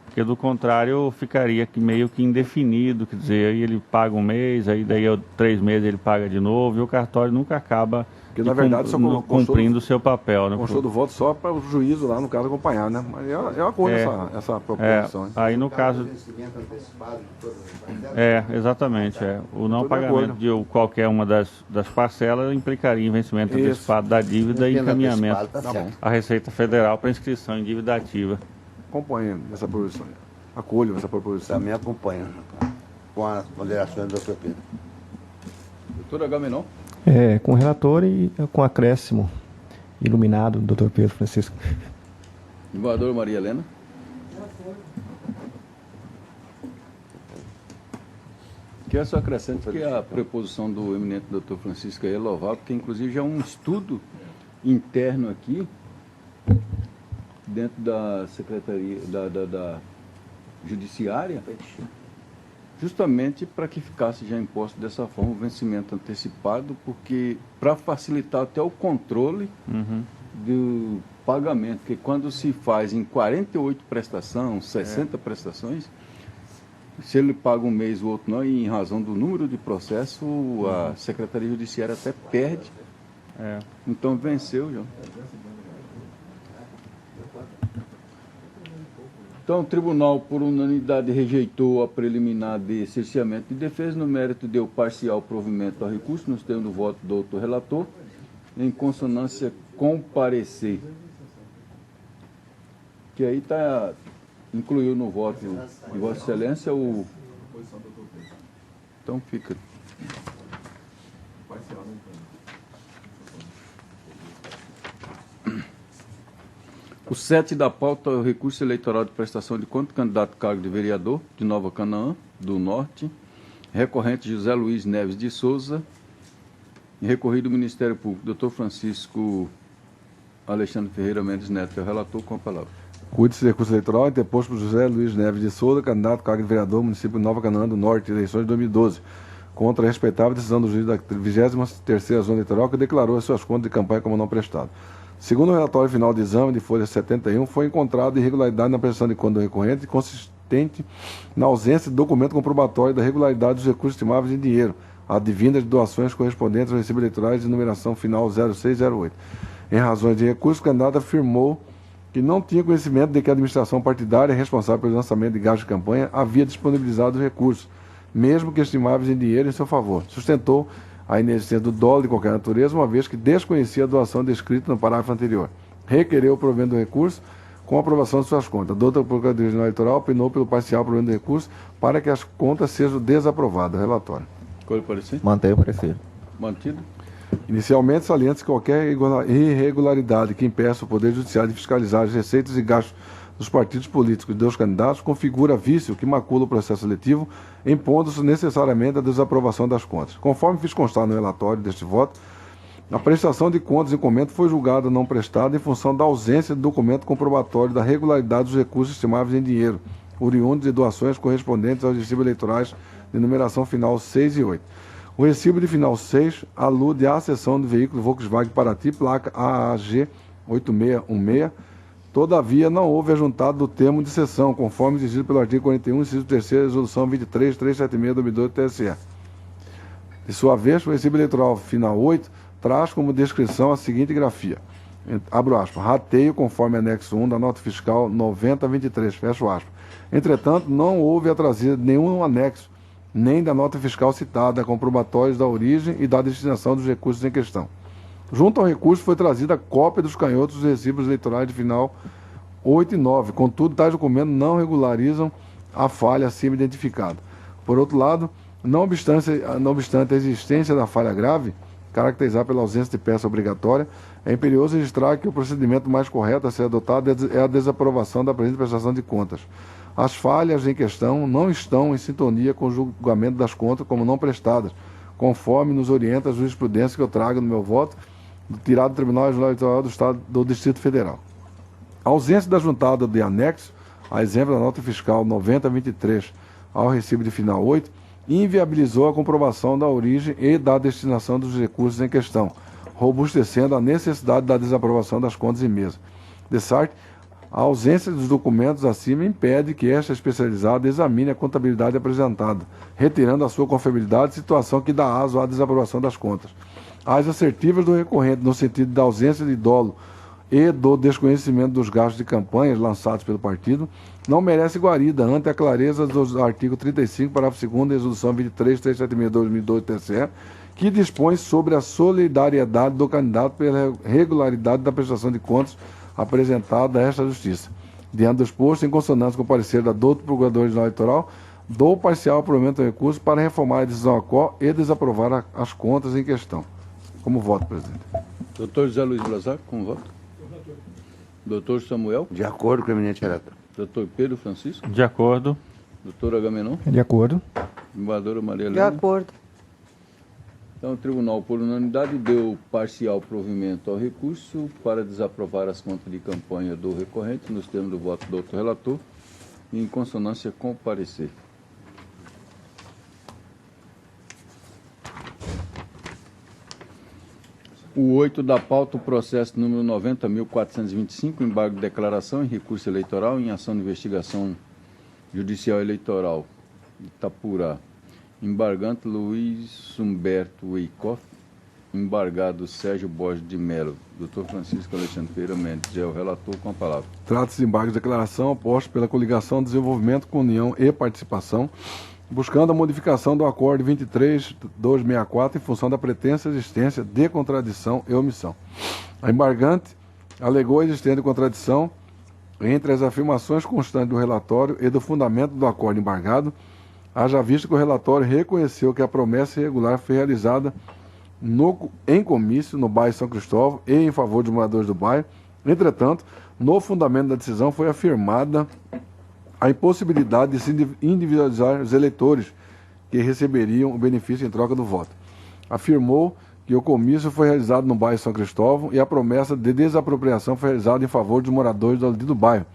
Porque do contrário ficaria meio que indefinido, quer dizer, aí ele paga um mês, aí daí 3 meses ele paga de novo, e o cartório nunca acaba Porque, na verdade, só cumprindo o seu papel. Né? Constou do voto só para o juízo lá, no caso, acompanhar, né? Mas eu acolho essa proposição. Hein? Aí no caso... exatamente. O não pagamento de qualquer uma das parcelas implicaria em vencimento antecipado da dívida e encaminhamento à Receita Federal para inscrição em dívida ativa. Acompanho essa proposição. Acolho essa proposição. Também acompanho, com as ponderações do Dr. Pedro. Doutor Agamenon. Com o relator e com acréscimo iluminado do Dr. Pedro Francisco. Desembargadora Maria Helena. Que é só acrescente que a preposição do eminente Dr. Francisco é louvável, porque inclusive já é um estudo interno aqui, dentro da Secretaria da Judiciária, justamente para que ficasse já imposto dessa forma o vencimento antecipado, porque para facilitar até o controle do pagamento, porque quando se faz em 48 prestações, 60 prestações, se ele paga um mês, o outro não, e em razão do número de processo, a Secretaria Judiciária até perde. Então venceu já. Então, o tribunal, por unanimidade, rejeitou a preliminar de cerceamento de defesa. No mérito, deu parcial provimento ao recurso, nos termos do voto do outro relator, em consonância com o parecer. Que aí incluiu no voto de Vossa Excelência o... Então, fica... O 7 da pauta é o recurso eleitoral de prestação de conta do candidato cargo de vereador de Nova Canaã, do Norte, recorrente José Luiz Neves de Souza, e recorrido do Ministério Público, Dr. Francisco Alexandre Ferreira Mendes Neto, é o relator, com a palavra. Cuide-se de recurso eleitoral interposto por José Luiz Neves de Souza, candidato cargo de vereador, município de Nova Canaã do Norte, eleições de 2012, contra a respeitável decisão do juiz da 23ª Zona Eleitoral, que declarou as suas contas de campanha como não prestado. Segundo o relatório final de exame de folha 71, foi encontrada irregularidade na prestação de conta do recorrente, consistente na ausência de documento comprobatório da regularidade dos recursos estimáveis em dinheiro, advindas de doações correspondentes aos recibos eleitorais de numeração final 0608. Em razões de recurso, o candidato afirmou que não tinha conhecimento de que a administração partidária responsável pelo lançamento de gastos de campanha havia disponibilizado os recursos, mesmo que estimáveis em dinheiro, em seu favor. Sustentou a inexistência do dolo de qualquer natureza, uma vez que desconhecia a doação descrita no parágrafo anterior. Requereu o provimento do recurso com a aprovação de suas contas. A doutora Procuradoria-Geral Eleitoral opinou pelo parcial provimento do recurso para que as contas sejam desaprovadas. Relatório. Qual é o parecer? Mantém o parecer. Mantido. Inicialmente, salienta-se que qualquer irregularidade que impeça o Poder Judiciário de fiscalizar as receitas e gastos dos partidos políticos e dos candidatos configura vício que macula o processo seletivo, impondo-se necessariamente a desaprovação das contas. Conforme fiz constar no relatório deste voto, a prestação de contas em comento foi julgada não prestada em função da ausência de documento comprobatório da regularidade dos recursos estimáveis em dinheiro, oriundos de doações correspondentes aos recibos eleitorais de numeração final 6 e 8. O recibo de final 6 alude à cessão do veículo Volkswagen Paraty, placa AAG 8616. Todavia, não houve ajuntado do termo de cessão, conforme exigido pelo artigo 41, inciso 3º, resolução 23.376 do 2012 do TSE. De sua vez, o recibo eleitoral final 8 traz como descrição a seguinte grafia. Abro aspas, rateio conforme anexo 1 da nota fiscal 9023, fecho aspas. Entretanto, não houve atraso de nenhum anexo, nem da nota fiscal citada, comprobatórios da origem e da destinação dos recursos em questão. Junto ao recurso foi trazida a cópia dos canhotos dos recibos eleitorais de final 8 e 9. Contudo, tais documentos não regularizam a falha acima identificada. Por outro lado, não obstante a existência da falha grave, caracterizada pela ausência de peça obrigatória, é imperioso registrar que o procedimento mais correto a ser adotado é a desaprovação da presente prestação de contas. As falhas em questão não estão em sintonia com o julgamento das contas como não prestadas, conforme nos orienta a jurisprudência que eu trago no meu voto, tirado do Tribunal Regional Eleitoral do Estado do Distrito Federal. A ausência da juntada de anexo, a exemplo da nota fiscal 9023 ao recibo de final 8, inviabilizou a comprovação da origem e da destinação dos recursos em questão, robustecendo a necessidade da desaprovação das contas em mesa. De sorte, a ausência dos documentos acima impede que esta especializada examine a contabilidade apresentada, retirando a sua confiabilidade, situação que dá aso à desaprovação das contas. As assertivas do recorrente, no sentido da ausência de dolo e do desconhecimento dos gastos de campanhas lançados pelo partido, não merece guarida ante a clareza do artigo 35, parágrafo 2º da Resolução 23.376/2012 TSE, que dispõe sobre a solidariedade do candidato pela regularidade da prestação de contas apresentada a esta Justiça. Diante do exposto, em consonância com o parecer da doutor Procurador-Geral Eleitoral, dou parcial provimento do recurso para reformar a decisão ACO e desaprovar as contas em questão. Como voto, presidente. Doutor José Luiz Brazar, como voto? Doutor Samuel? De acordo com o eminente relator. Doutor Pedro Francisco? De acordo. Doutor Agamenon? De acordo. Embaixadora Maria De Helena? acordo. Então, o tribunal, por unanimidade, deu parcial provimento ao recurso para desaprovar as contas de campanha do recorrente, nos termos do voto do doutor relator, em consonância com o parecer. O 8 da pauta, o processo número 90.425, embargo de declaração em recurso eleitoral em ação de investigação judicial eleitoral, Itapurá. Embargante Luiz Humberto Weikoff, embargado Sérgio Borges de Mello. Doutor Francisco Alexandre Pereira Mendes é o relator, com a palavra. Trata-se de embargo de declaração oposto pela Coligação Desenvolvimento com União e Participação, buscando a modificação do Acordo 23.264 em função da pretensa existência de contradição e omissão. A embargante alegou a existência de contradição entre as afirmações constantes do relatório e do fundamento do acordo embargado, haja visto que o relatório reconheceu que a promessa irregular foi realizada em comício no bairro São Cristóvão e em favor dos moradores do bairro. Entretanto, no fundamento da decisão foi afirmada a impossibilidade de se individualizar os eleitores que receberiam o benefício em troca do voto. Afirmou que o comício foi realizado no bairro São Cristóvão e a promessa de desapropriação foi realizada em favor dos moradores do bairro,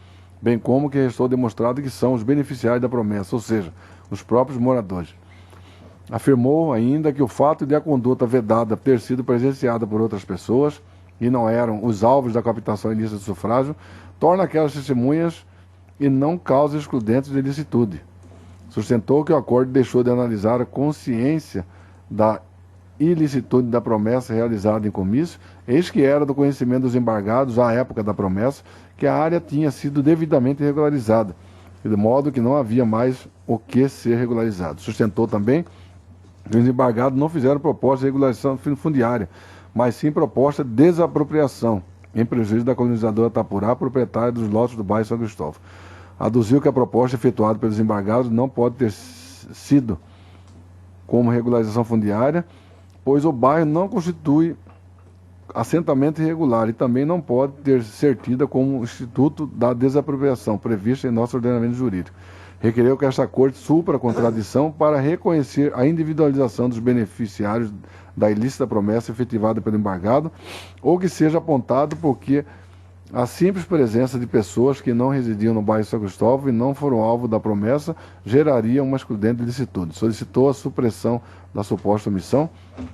bem como que restou demonstrado que são os beneficiários da promessa, ou seja, os próprios moradores. Afirmou ainda que o fato de a conduta vedada ter sido presenciada por outras pessoas, e não eram os alvos da captação ilícita de sufrágio, torna aquelas testemunhas e não causa excludentes de ilicitude. Sustentou que o acordo deixou de analisar a consciência da ilicitude da promessa realizada em comício, eis que era do conhecimento dos embargados à época da promessa que a área tinha sido devidamente regularizada, de modo que não havia mais o que ser regularizado. Sustentou também que os embargados não fizeram proposta de regularização fundiária, mas sim proposta de desapropriação, em prejuízo da colonizadora Itapurá, proprietária dos lotes do bairro São Cristóvão. Aduziu que a proposta efetuada pelos embargados não pode ter sido como regularização fundiária, pois o bairro não constitui assentamento irregular e também não pode ser tida como instituto da desapropriação prevista em nosso ordenamento jurídico. Requereu que esta Corte supra a contradição para reconhecer a individualização dos beneficiários da ilícita promessa efetivada pelo embargado, ou que seja apontado porque a simples presença de pessoas que não residiam no bairro São Cristóvão e não foram alvo da promessa geraria uma excludente ilicitude. Solicitou a supressão da suposta omissão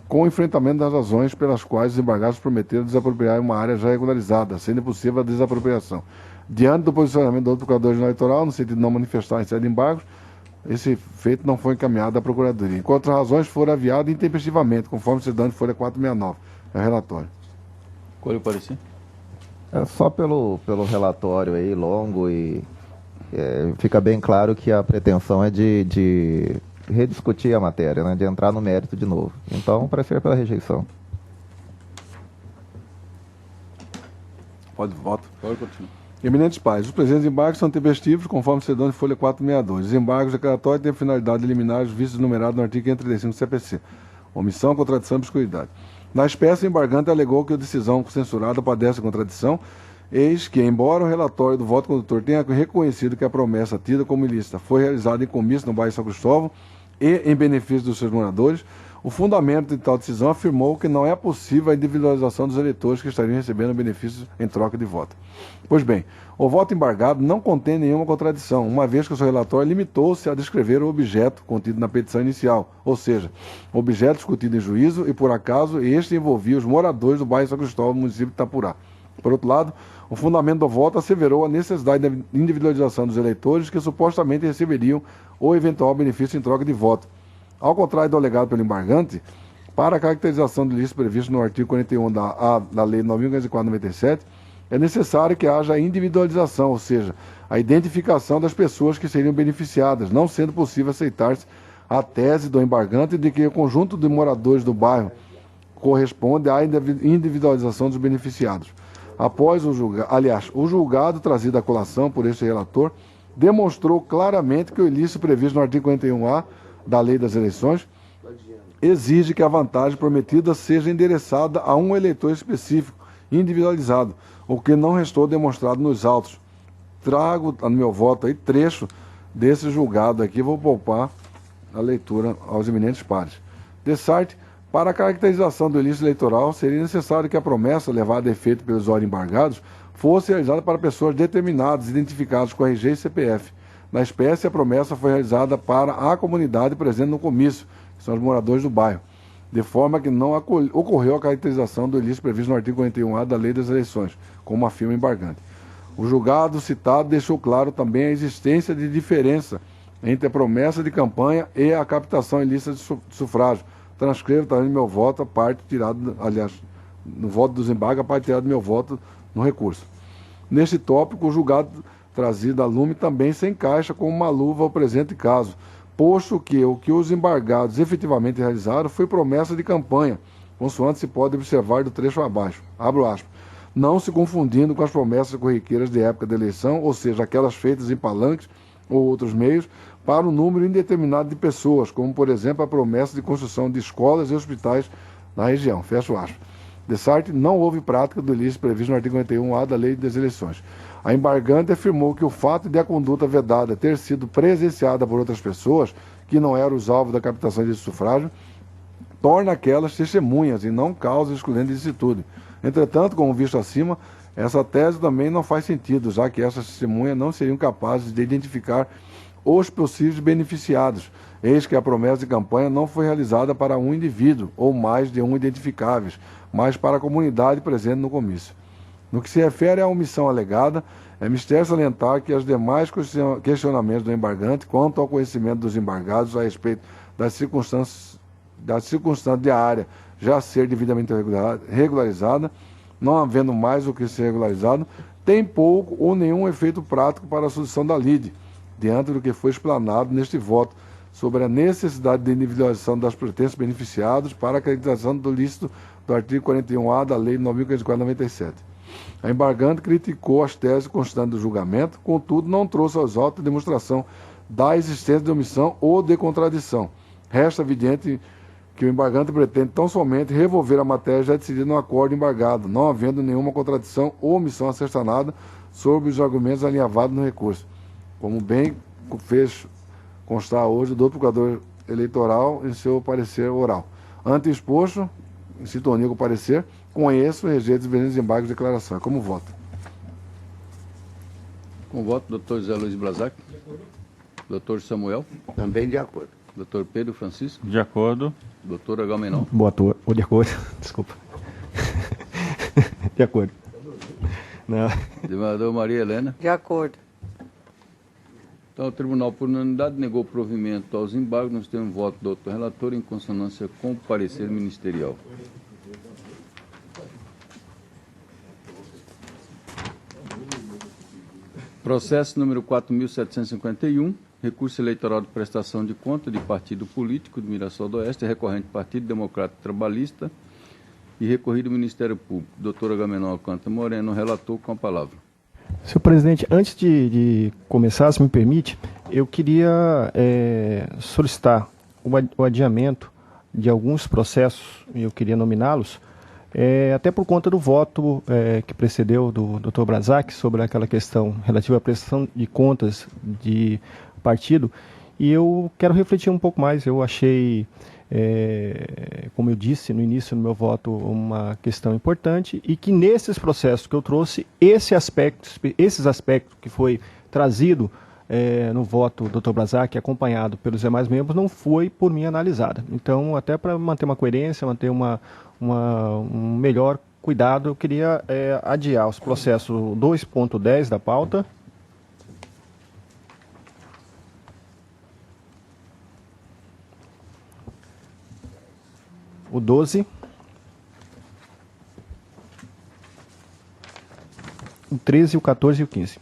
com o enfrentamento das razões pelas quais os embargados prometeram desapropriar uma área já regularizada, sendo possível a desapropriação. Diante do posicionamento do outro Procurador-Geral Eleitoral, no sentido de não manifestar em sede de embargos, esse feito não foi encaminhado à Procuradoria. Enquanto as razões foram aviadas intempestivamente, conforme se dando em folha 469. É o relatório. Qual é o parecer? É só pelo relatório aí, longo, e fica bem claro que a pretensão é de rediscutir a matéria, né, de entrar no mérito de novo. Então, parecer pela rejeição. Pode voto. Pode continuar. Eminentes pais, os presentes embargos são tempestivos, conforme se dando em folha 462. Os embargos declaratórios têm a finalidade de eliminar os vícios enumerados no artigo 535 do CPC. Omissão, contradição e obscuridade. Na espécie, o embargante alegou que a decisão censurada padece contradição, eis que, embora o relatório do voto condutor tenha reconhecido que a promessa tida como ilícita foi realizada em comício no bairro São Cristóvão e em benefício dos seus moradores, O fundamento de tal decisão afirmou que não é possível a individualização dos eleitores que estariam recebendo benefícios em troca de voto. Pois bem, o voto embargado não contém nenhuma contradição, uma vez que o seu relator limitou-se a descrever o objeto contido na petição inicial, ou seja, objeto discutido em juízo e, por acaso, este envolvia os moradores do bairro São Cristóvão, município de Itapurá. Por outro lado, o fundamento do voto asseverou a necessidade da individualização dos eleitores que supostamente receberiam o eventual benefício em troca de voto. Ao contrário do alegado pelo embargante, para a caracterização do ilícito previsto no artigo 41 da Lei 9.504/97, é necessário que haja a individualização, ou seja, a identificação das pessoas que seriam beneficiadas, não sendo possível aceitar-se a tese do embargante de que o conjunto de moradores do bairro corresponde à individualização dos beneficiados. Após o julgado trazido à colação por este relator demonstrou claramente que o ilícito previsto no artigo 41A da Lei das Eleições exige que a vantagem prometida seja endereçada a um eleitor específico, individualizado, o que não restou demonstrado nos autos. Trago no meu voto aí trecho desse julgado aqui, vou poupar a leitura aos eminentes pares. De sorte, para a caracterização do ilícito eleitoral, seria necessário que a promessa levada a efeito pelos órgãos embargados fosse realizada para pessoas determinadas, identificadas com RG e CPF. Na espécie, a promessa foi realizada para a comunidade presente no comício, que são os moradores do bairro, de forma que não ocorreu a caracterização do ilícito previsto no artigo 41A da Lei das Eleições, como afirma o embargante. O julgado citado deixou claro também a existência de diferença entre a promessa de campanha e a captação ilícita de sufrágio. Transcrevo também meu voto, a parte tirada, aliás, no voto dos embargos, a parte tirada do meu voto no recurso. Neste tópico, o julgado trazido a lume também se encaixa como uma luva ao presente caso, posto que o que os embargados efetivamente realizaram foi promessa de campanha, consoante se pode observar do trecho abaixo. Abro aspas. Não se confundindo com as promessas corriqueiras de época da eleição, ou seja, aquelas feitas em palanques ou outros meios, para um número indeterminado de pessoas, como, por exemplo, a promessa de construção de escolas e hospitais na região. Fecho aspas. De sorte, não houve prática do ilícito previsto no artigo 51A da Lei das Eleições. A embargante afirmou que o fato de a conduta vedada ter sido presenciada por outras pessoas, que não eram os alvos da captação de sufrágio, torna aquelas testemunhas e não causa excludente de licitude. Entretanto, como visto acima, essa tese também não faz sentido, já que essas testemunhas não seriam capazes de identificar os possíveis beneficiados, eis que a promessa de campanha não foi realizada para um indivíduo ou mais de um identificáveis, mas para a comunidade presente no comício. No que se refere à omissão alegada, é mister salientar que os demais questionamentos do embargante quanto ao conhecimento dos embargados a respeito das circunstâncias de a área já ser devidamente regularizada, não havendo mais o que ser regularizado, tem pouco ou nenhum efeito prático para a solução da lide, diante do que foi explanado neste voto, sobre a necessidade de individualização das pertences beneficiados para a acreditação do lícito do artigo 41A da Lei 9.504/97. A embargante criticou as teses constantes do julgamento, contudo não trouxe aos autos a demonstração da existência de omissão ou de contradição. Resta evidente que o embargante pretende tão somente revolver a matéria já decidida no acordo embargado, não havendo nenhuma contradição ou omissão a ser sanada sobre os argumentos alinhavados no recurso, como bem fez constar hoje do procurador eleitoral em seu parecer oral. Ante exposto, em sintonia com o parecer, conheço e rejeito os diferentes embargos de declaração. Como voto? Com voto, doutor Zé Luiz Blazac. Doutor Samuel. Também de acordo. Doutor Pedro Francisco. De acordo. Doutor Agamenon. Ou de acordo, desculpa. De acordo. Não. Desembargador Maria Helena. De acordo. Então, o tribunal, por unanimidade, negou provimento aos embargos. Nós temos voto do doutor relator em consonância com o parecer ministerial. Processo número 4.751, recurso eleitoral de prestação de conta de partido político do Mirassol do Oeste, recorrente Partido Democrático Trabalhista e recorrido ao Ministério Público. Doutor Agamenon Alcântara Moreno, relator, com a palavra. Senhor presidente, antes de começar, se me permite, eu queria solicitar o adiamento de alguns processos, e eu queria nominá-los, até por conta do voto que precedeu do Dr. Blazac sobre aquela questão relativa à prestação de contas de partido, E eu quero refletir um pouco mais. Eu achei, como eu disse no início do meu voto, uma questão importante e que nesses processos que eu trouxe, esses aspectos que foi trazido no voto do Dr. Brazak, acompanhado pelos demais membros, não foi por mim analisada. Então, até para manter uma coerência, manter um melhor cuidado, eu queria adiar os processos 2.10 da pauta. O 12. O 13, o 14 e o 15.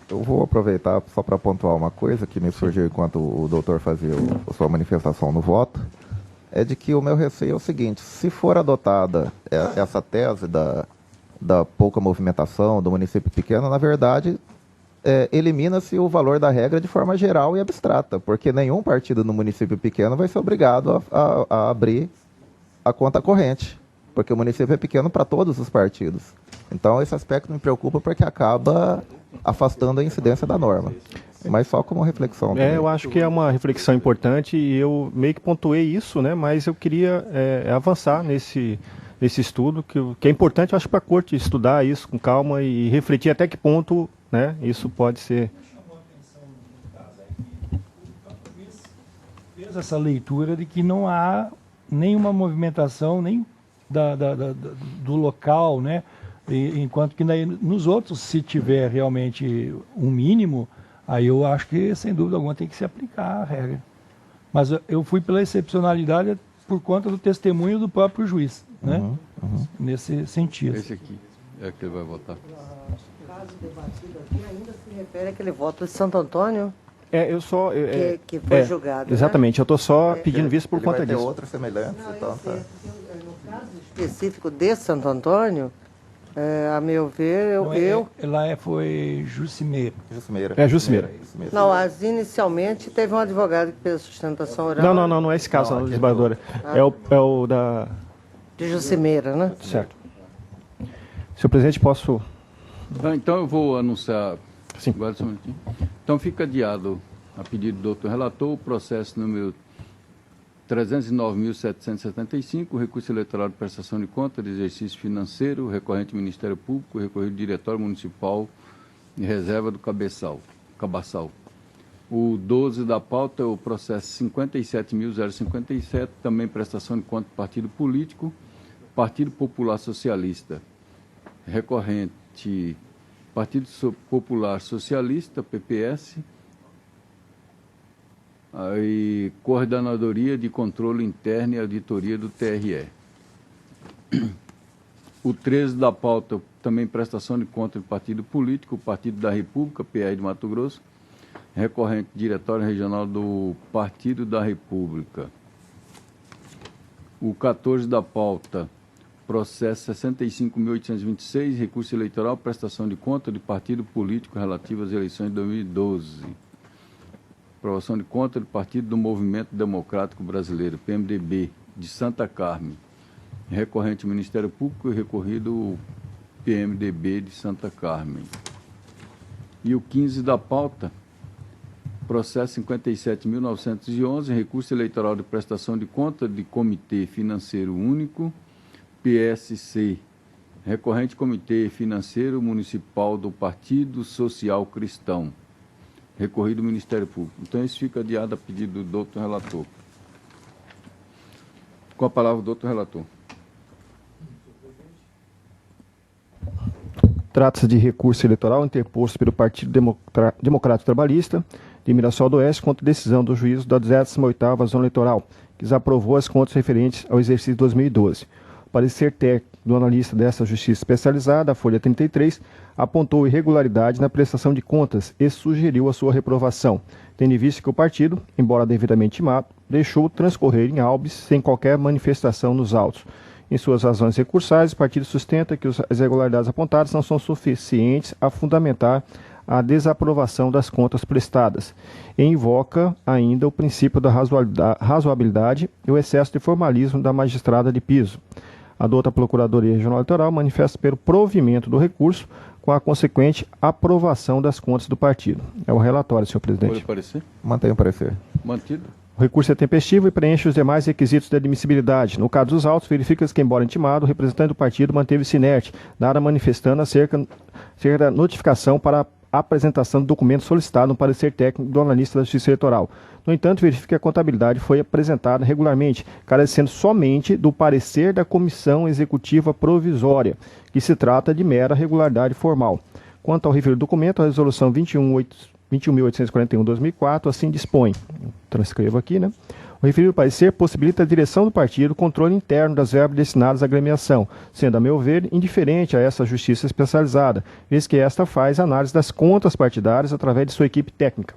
Eu vou aproveitar só para pontuar uma coisa que me surgiu enquanto o doutor fazia a sua manifestação no voto, é de que o meu receio é o seguinte: se for adotada essa tese da pouca movimentação do município pequeno, na verdade, elimina-se o valor da regra de forma geral e abstrata, porque nenhum partido no município pequeno vai ser obrigado a abrir a conta corrente, porque o município é pequeno para todos os partidos. Então, esse aspecto me preocupa porque acaba afastando a incidência da norma. Mas só como reflexão. Eu acho que é uma reflexão importante e eu meio que pontuei isso, né? Mas eu queria avançar nesse estudo, que é importante, eu acho, para a corte estudar isso com calma e refletir até que ponto, né, isso pode ser. Fez essa leitura de que não há nenhuma movimentação nem do local, né? Enquanto que nos outros, se tiver realmente um mínimo, aí eu acho que, sem dúvida alguma, tem que se aplicar a regra. Mas eu fui pela excepcionalidade por conta do testemunho do próprio juiz, né? Nesse sentido. Esse aqui é que ele vai votar. O caso debatido aqui ainda se refere àquele voto de Santo Antônio Eu só. que foi julgado. Exatamente, eu estou só pedindo visto por conta vai ter disso. outras semelhantes. Não, Então, tá. no caso específico de Santo Antônio, a meu ver, Lá foi Jucimeira. Jucimeira. Jucimeira. Isso mesmo. Não, inicialmente teve um advogado que fez a sustentação oral. Não é esse caso, não, aqui é desembargadora. É o da. De Jucimeira, né? Certo. Senhor presidente, posso. Então eu vou anunciar. Sim. Agora só um minutinho. Então fica adiado, a pedido do doutor relator, o processo número 309.775, recurso eleitoral de prestação de conta de exercício financeiro, recorrente Ministério Público, recorrido Diretório Municipal de Reserva do Cabaçal. O 12 da pauta é o processo 57.057, também prestação de conta do partido político, Partido Popular Socialista. Recorrente Partido Popular Socialista, PPS, e Coordenadoria de Controle Interno e Auditoria do TRE. O 13 da pauta, também prestação de conta do partido político, Partido da República, PR de Mato Grosso, recorrente Diretório Regional do Partido da República. O 14 da pauta, processo 65.826, recurso eleitoral, prestação de conta de partido político relativo às eleições de 2012. Aprovação de conta do Partido do Movimento Democrático Brasileiro, PMDB, de Santa Carmen. Recorrente Ministério Público e recorrido PMDB de Santa Carmen. E o 15 da pauta, processo 57.911, recurso eleitoral de prestação de conta de Comitê Financeiro Único, PSC, recorrente Comitê Financeiro Municipal do Partido Social Cristão, recorrido Ministério Público. Então, isso fica adiado a pedido do doutor relator. Com a palavra o doutor relator. Trata-se de recurso eleitoral interposto pelo Partido Democrático Trabalhista de Mirassol do Oeste contra decisão do juízo da 18ª Zona Eleitoral, que desaprovou as contas referentes ao exercício de 2012. O parecer técnico do analista dessa justiça especializada, a Folha 33, apontou irregularidade na prestação de contas e sugeriu a sua reprovação, tendo em vista que o partido, embora devidamente timado, deixou transcorrer em habeas sem qualquer manifestação nos autos. Em suas razões recursais, o partido sustenta que as irregularidades apontadas não são suficientes a fundamentar a desaprovação das contas prestadas e invoca ainda o princípio da razoabilidade e o excesso de formalismo da magistrada de piso. A outra Procuradoria Regional Eleitoral manifesta pelo provimento do recurso com a consequente aprovação das contas do partido. É o relatório, senhor presidente. Pode parecer? Mantenho o parecer. Mantido. O recurso é tempestivo e preenche os demais requisitos de admissibilidade. No caso dos autos, verifica-se que, embora intimado, o representante do partido manteve-se inerte, nada manifestando acerca da notificação para a apresentação do documento solicitado no parecer técnico do analista da Justiça Eleitoral. No entanto, verifica que a contabilidade foi apresentada regularmente, carecendo somente do parecer da Comissão Executiva Provisória, que se trata de mera regularidade formal. Quanto ao referido documento, a Resolução 21.841/2004 assim dispõe. Transcrevo aqui, né? O referido parecer possibilita a direção do partido controle interno das verbas destinadas à agremiação, sendo, a meu ver, indiferente a essa justiça especializada, visto que esta faz análise das contas partidárias através de sua equipe técnica.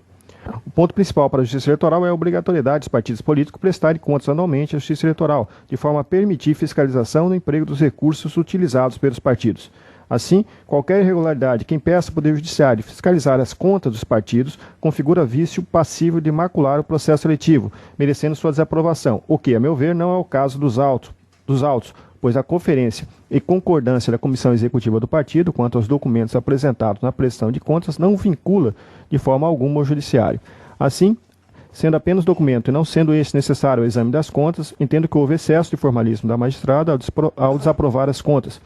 O ponto principal para a Justiça Eleitoral é a obrigatoriedade dos partidos políticos prestarem contas anualmente à Justiça Eleitoral, de forma a permitir fiscalização no emprego dos recursos utilizados pelos partidos. Assim, qualquer irregularidade que impeça o Poder Judiciário de fiscalizar as contas dos partidos configura vício passível de macular o processo eletivo, merecendo sua desaprovação, o que, a meu ver, não é o caso dos autos, pois a conferência e concordância da Comissão Executiva do partido quanto aos documentos apresentados na prestação de contas não vincula de forma alguma o Judiciário. Assim, sendo apenas documento e não sendo este necessário ao exame das contas, entendo que houve excesso de formalismo da magistrada ao desaprovar as contas,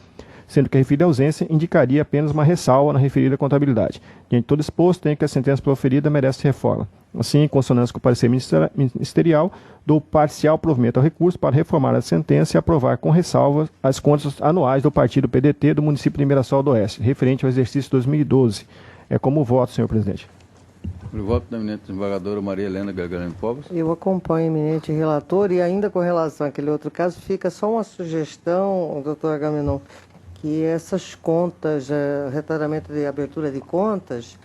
sendo que a referida ausência indicaria apenas uma ressalva na referida contabilidade. Diante de todo exposto, tenho que a sentença proferida merece reforma. Assim, em consonância com o parecer ministerial, dou parcial provimento ao recurso para reformar a sentença e aprovar com ressalva as contas anuais do partido PDT do município de Mirassol do Oeste, referente ao exercício 2012. É como voto, senhor presidente. O voto da eminente desembargadora Maria Helena Gargarani Povos. Eu acompanho o eminente relator e ainda com relação àquele outro caso, fica só uma sugestão, doutor Agamenon, que essas contas, retardamento de abertura de contas,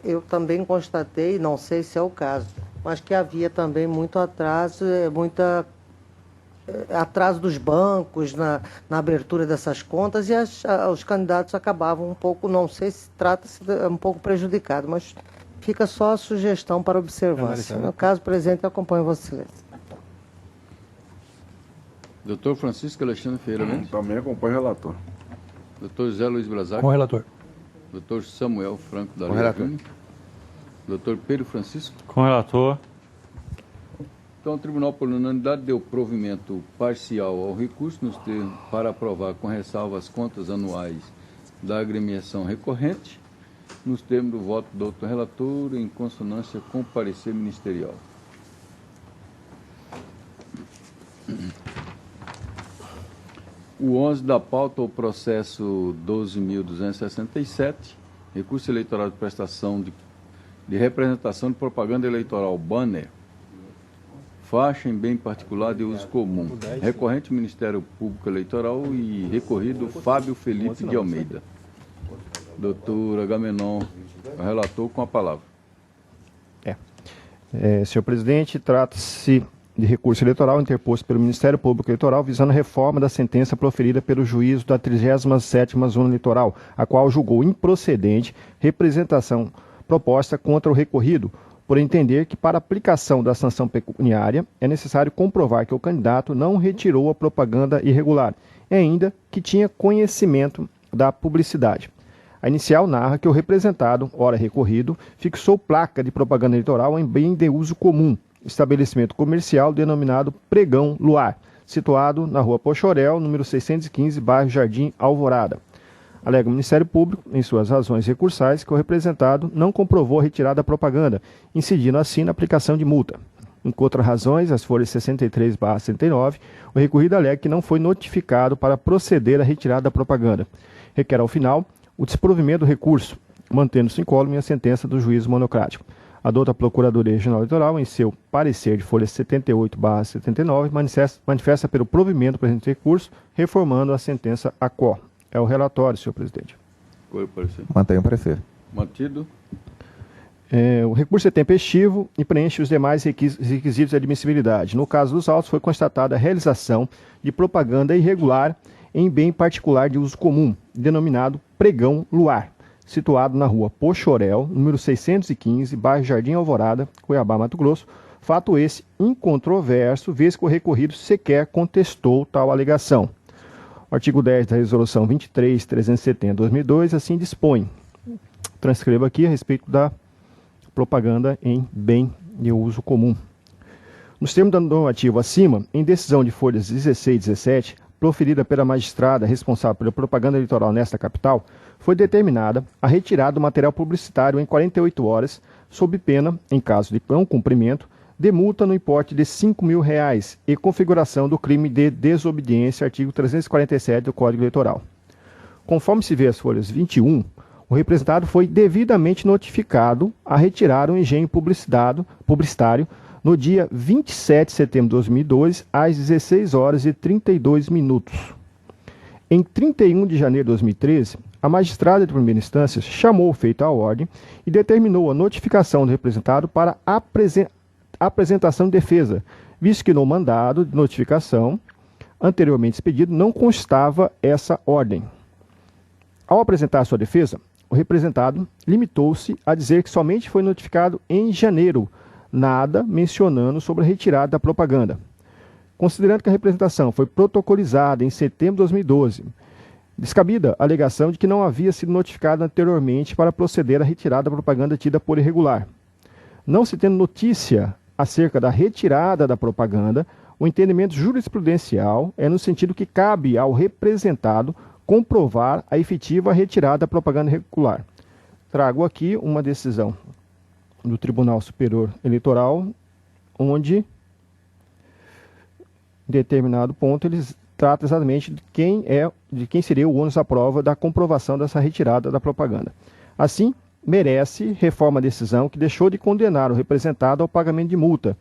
eu também constatei, não sei se é o caso, mas que havia também muito atraso, atraso dos bancos na abertura dessas contas e os candidatos acabavam um pouco, não sei se trata-se um pouco prejudicado, mas fica só a sugestão para observância. No caso presente, eu acompanho vocês. Doutor Francisco Alexandre Ferreira Mendes. Também acompanho o relator. Doutor José Luiz Brazar. Com o relator. Doutor Samuel Franco da Com Lei relator. Júnior. Doutor Pedro Francisco. Com o relator. Então, o Tribunal, por unanimidade, deu provimento parcial ao recurso nos termos para aprovar com ressalva as contas anuais da agremiação recorrente, nos termos do voto do doutor relator, em consonância com o parecer ministerial. O 11 da pauta, o processo 12.267, recurso eleitoral de prestação de representação de propaganda eleitoral, banner, faixa em bem particular de uso comum, recorrente Ministério Público Eleitoral e recorrido Fábio Felipe de Almeida. Doutor Agamenon, o relator, com a palavra. Senhor presidente, trata-se de recurso eleitoral interposto pelo Ministério Público Eleitoral visando a reforma da sentença proferida pelo juízo da 37ª Zona Eleitoral, a qual julgou improcedente representação proposta contra o recorrido, por entender que para aplicação da sanção pecuniária é necessário comprovar que o candidato não retirou a propaganda irregular, e ainda que tinha conhecimento da publicidade. A inicial narra que o representado, ora recorrido, fixou placa de propaganda eleitoral em bem de uso comum, estabelecimento comercial denominado Pregão Luar, situado na Rua Pochorel, número 615, bairro Jardim Alvorada. Alega o Ministério Público, em suas razões recursais, que o representado não comprovou a retirada da propaganda, incidindo assim na aplicação de multa. Em contra-razões, as folhas 63/69, o recorrido alega que não foi notificado para proceder à retirada da propaganda. Requer, ao final, o desprovimento do recurso, mantendo-se incólume a sentença do juízo monocrático. Adota a Procuradoria Regional Eleitoral, em seu parecer de folha 78/79, manifesta pelo provimento do presente recurso, reformando a sentença ACO. É o relatório, senhor presidente. Qual é o parecer? Mantenho o parecer. Mantido. O recurso é tempestivo e preenche os demais requisitos de admissibilidade. No caso dos autos, foi constatada a realização de propaganda irregular em bem particular de uso comum, denominado Pregão Luar, situado na Rua Pochorel, número 615, bairro Jardim Alvorada, Cuiabá, Mato Grosso. Fato esse incontroverso, vez que o recorrido sequer contestou tal alegação. O artigo 10 da Resolução 23.370/2002 assim dispõe. Transcrevo aqui a respeito da propaganda em bem de uso comum. Nos termos da normativa acima, em decisão de folhas 16 e 17, proferida pela magistrada responsável pela propaganda eleitoral nesta capital, foi determinada a retirada do material publicitário em 48 horas, sob pena, em caso de não cumprimento, de multa no importe de R$ 5.000 e configuração do crime de desobediência, artigo 347 do Código Eleitoral. Conforme se vê as folhas 21, o representado foi devidamente notificado a retirar o engenho publicitário no dia 27 de setembro de 2002, às 16 horas e 32 minutos. Em 31 de janeiro de 2013, a magistrada de primeira instância chamou o feito à ordem e determinou a notificação do representado para apresentação de defesa, visto que no mandado de notificação anteriormente expedido não constava essa ordem. Ao apresentar sua defesa, o representado limitou-se a dizer que somente foi notificado em janeiro, nada mencionando sobre a retirada da propaganda. Considerando que a representação foi protocolizada em setembro de 2012, descabida a alegação de que não havia sido notificado anteriormente para proceder à retirada da propaganda tida por irregular. Não se tendo notícia acerca da retirada da propaganda, o entendimento jurisprudencial é no sentido que cabe ao representado comprovar a efetiva retirada da propaganda irregular. Trago aqui uma decisão do Tribunal Superior Eleitoral, onde, em determinado ponto, eles tratam exatamente de quem seria o ônus da prova da comprovação dessa retirada da propaganda. Assim, merece reforma a decisão que deixou de condenar o representado ao pagamento de multa.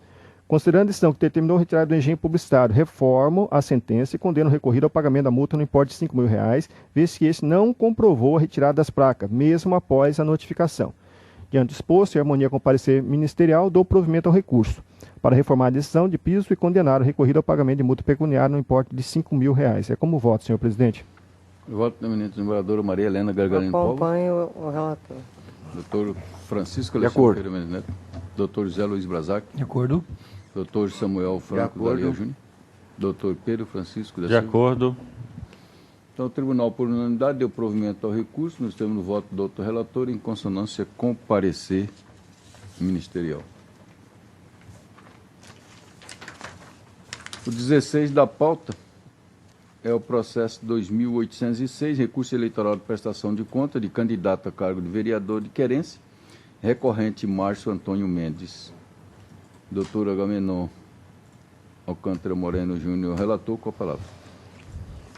Considerando a decisão que determinou a retirada do engenho publicitário, reformo a sentença e condeno o recorrido ao pagamento da multa no importe de R$ 5.000, visto que esse não comprovou a retirada das placas, mesmo após a notificação. Diante do exposto, em harmonia com o parecer ministerial, dou provimento ao recurso para reformar a decisão de piso e condenar o recorrido ao pagamento de multa pecuniária no importe de R$ 5.000. É como voto, senhor presidente. Eu voto na eminente desembargadora Maria Helena Gargarino Paulo. Acompanho o relator. Doutor Francisco De Alexandre acordo. Ferreira Mendes Neto. Doutor José Luiz Brazac. De acordo? Doutor Samuel Franco da Leia Júnior. Doutor Pedro Francisco da De Silva. acordo. Então, o tribunal, por unanimidade, deu provimento ao recurso. Nós temos no voto do doutor relator em consonância com o parecer ministerial. O 16 da pauta é o processo 2806, recurso eleitoral de prestação de conta de candidato a cargo de vereador de querência, recorrente Márcio Antônio Mendes. Doutor Agamenon Alcântara Moreno Júnior, relator, com a palavra.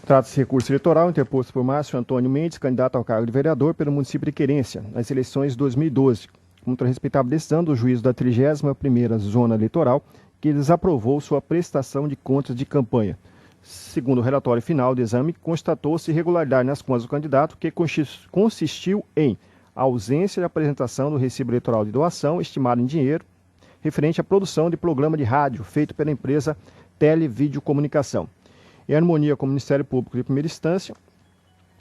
Trata-se de recurso eleitoral interposto por Márcio Antônio Mendes, candidato ao cargo de vereador pelo município de Querência, nas eleições de 2012, contra a respeitável decisão do juízo da 31ª Zona Eleitoral, que desaprovou sua prestação de contas de campanha. Segundo o relatório final do exame, constatou-se irregularidade nas contas do candidato, que consistiu em ausência de apresentação do recibo eleitoral de doação, estimado em dinheiro, referente à produção de programa de rádio feito pela empresa Televideocomunicação. Em harmonia com o Ministério Público de primeira instância,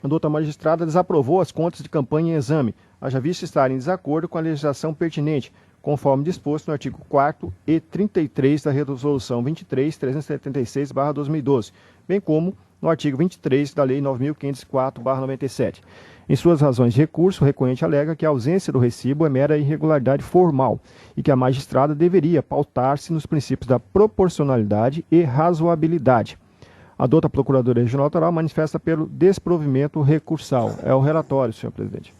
a doutora magistrada desaprovou as contas de campanha em exame, haja vista estar em desacordo com a legislação pertinente, conforme disposto no artigo 4º e 33 da Resolução 23.376/2012, bem como no artigo 23 da Lei 9.504/97. Em suas razões de recurso, o recorrente alega que a ausência do recibo é mera irregularidade formal e que a magistrada deveria pautar-se nos princípios da proporcionalidade e razoabilidade. A douta Procuradora Regional Eleitoral manifesta pelo desprovimento recursal. É o relatório, senhor presidente.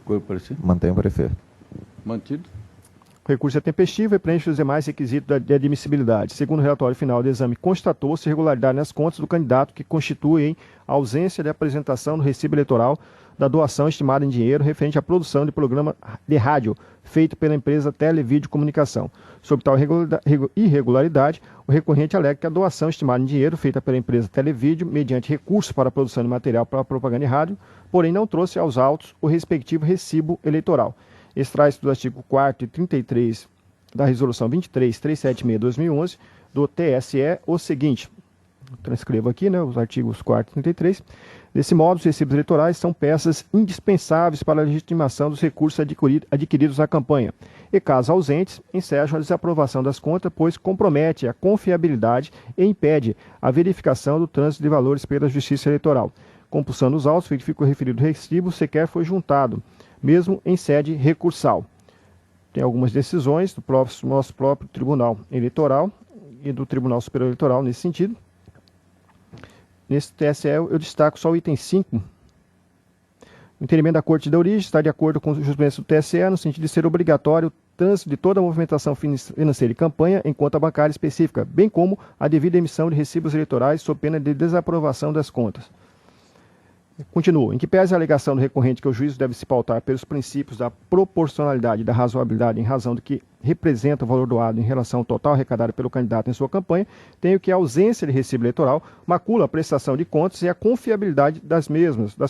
Qual é o parecer? Mantém o parecer. Mantido. O recurso é tempestivo e preenche os demais requisitos de admissibilidade. Segundo o relatório final do exame, constatou-se irregularidade nas contas do candidato que constituem a ausência de apresentação do recibo eleitoral da doação estimada em dinheiro referente à produção de programa de rádio feito pela empresa Televideocomunicação. Sob tal irregularidade, o recorrente alega que a doação estimada em dinheiro feita pela empresa Televídeo, mediante recurso para a produção de material para propaganda e rádio, porém não trouxe aos autos o respectivo recibo eleitoral. Extrai-se do artigo 4º e 33 da Resolução 23.376/2011 do TSE o seguinte, transcrevo aqui, né, os artigos 4 e 33. Desse modo, os recibos eleitorais são peças indispensáveis para a legitimação dos recursos adquiridos na campanha e, caso ausentes, ensejam a desaprovação das contas, pois compromete a confiabilidade e impede a verificação do trânsito de valores pela Justiça Eleitoral. Compulsando os autos, verifica que o referido recibo sequer foi juntado, mesmo em sede recursal. Tem algumas decisões do nosso próprio Tribunal Eleitoral e do Tribunal Superior Eleitoral nesse sentido. Nesse TSE eu destaco só o item 5. O entendimento da Corte da Origem está de acordo com o jurisprudência do TSE no sentido de ser obrigatório o trânsito de toda a movimentação financeira e campanha em conta bancária específica, bem como a devida emissão de recibos eleitorais sob pena de desaprovação das contas. Continuo. Em que pese a alegação do recorrente que o juízo deve se pautar pelos princípios da proporcionalidade e da razoabilidade em razão do que representa o valor doado em relação ao total arrecadado pelo candidato em sua campanha, tenho que a ausência de recibo eleitoral macula a prestação de contas e a confiabilidade das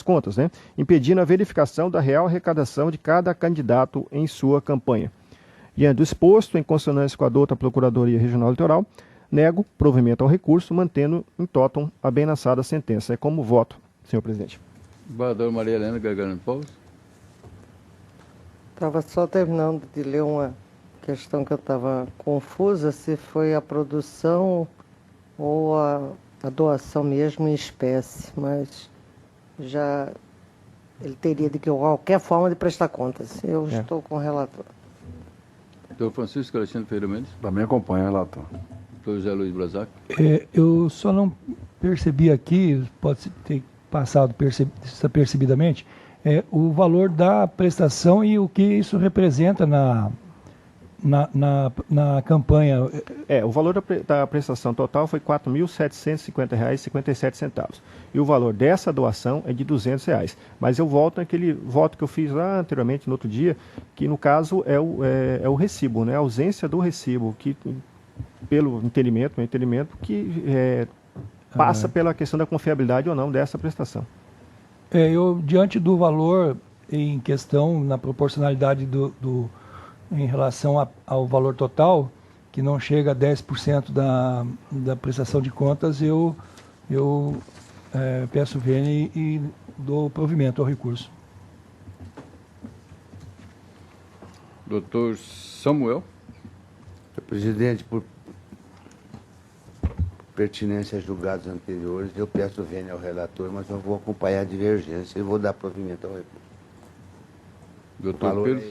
contas, impedindo a verificação da real arrecadação de cada candidato em sua campanha. Diante do exposto, em consonância com a dota Procuradoria Regional Eleitoral, nego provimento ao recurso, mantendo em totum a bem naçada sentença. É como voto, senhor presidente. Vereadora Maria Helena Gargano Paus. Estava só terminando de ler uma questão que eu estava confusa, se foi a produção ou a doação mesmo em espécie, mas já ele teria de qualquer forma de prestar contas. Eu estou com o relator. Doutor Francisco Alexandre Ferreira Mendes. Também acompanha, relator. Doutor José Luiz Brazac. Eu só não percebi aqui, pode ter passado desapercebidamente, o valor da prestação e o que isso representa na campanha. O valor da prestação total foi R$ 4.750,57. E o valor dessa doação é de R$ 200. Mas eu volto naquele voto que eu fiz lá anteriormente, no outro dia, que no caso é o recibo, né? A ausência do recibo, que pelo entendimento, que passa pela questão da confiabilidade ou não dessa prestação. Eu, diante do valor em questão, na proporcionalidade em relação ao valor total, que não chega a 10% da prestação de contas, eu peço vênia e dou provimento ao recurso. Doutor Samuel. Presidente, por pertinência a julgados anteriores, eu peço vênia ao relator, mas eu vou acompanhar a divergência e vou dar provimento ao recurso. Doutor Pedro.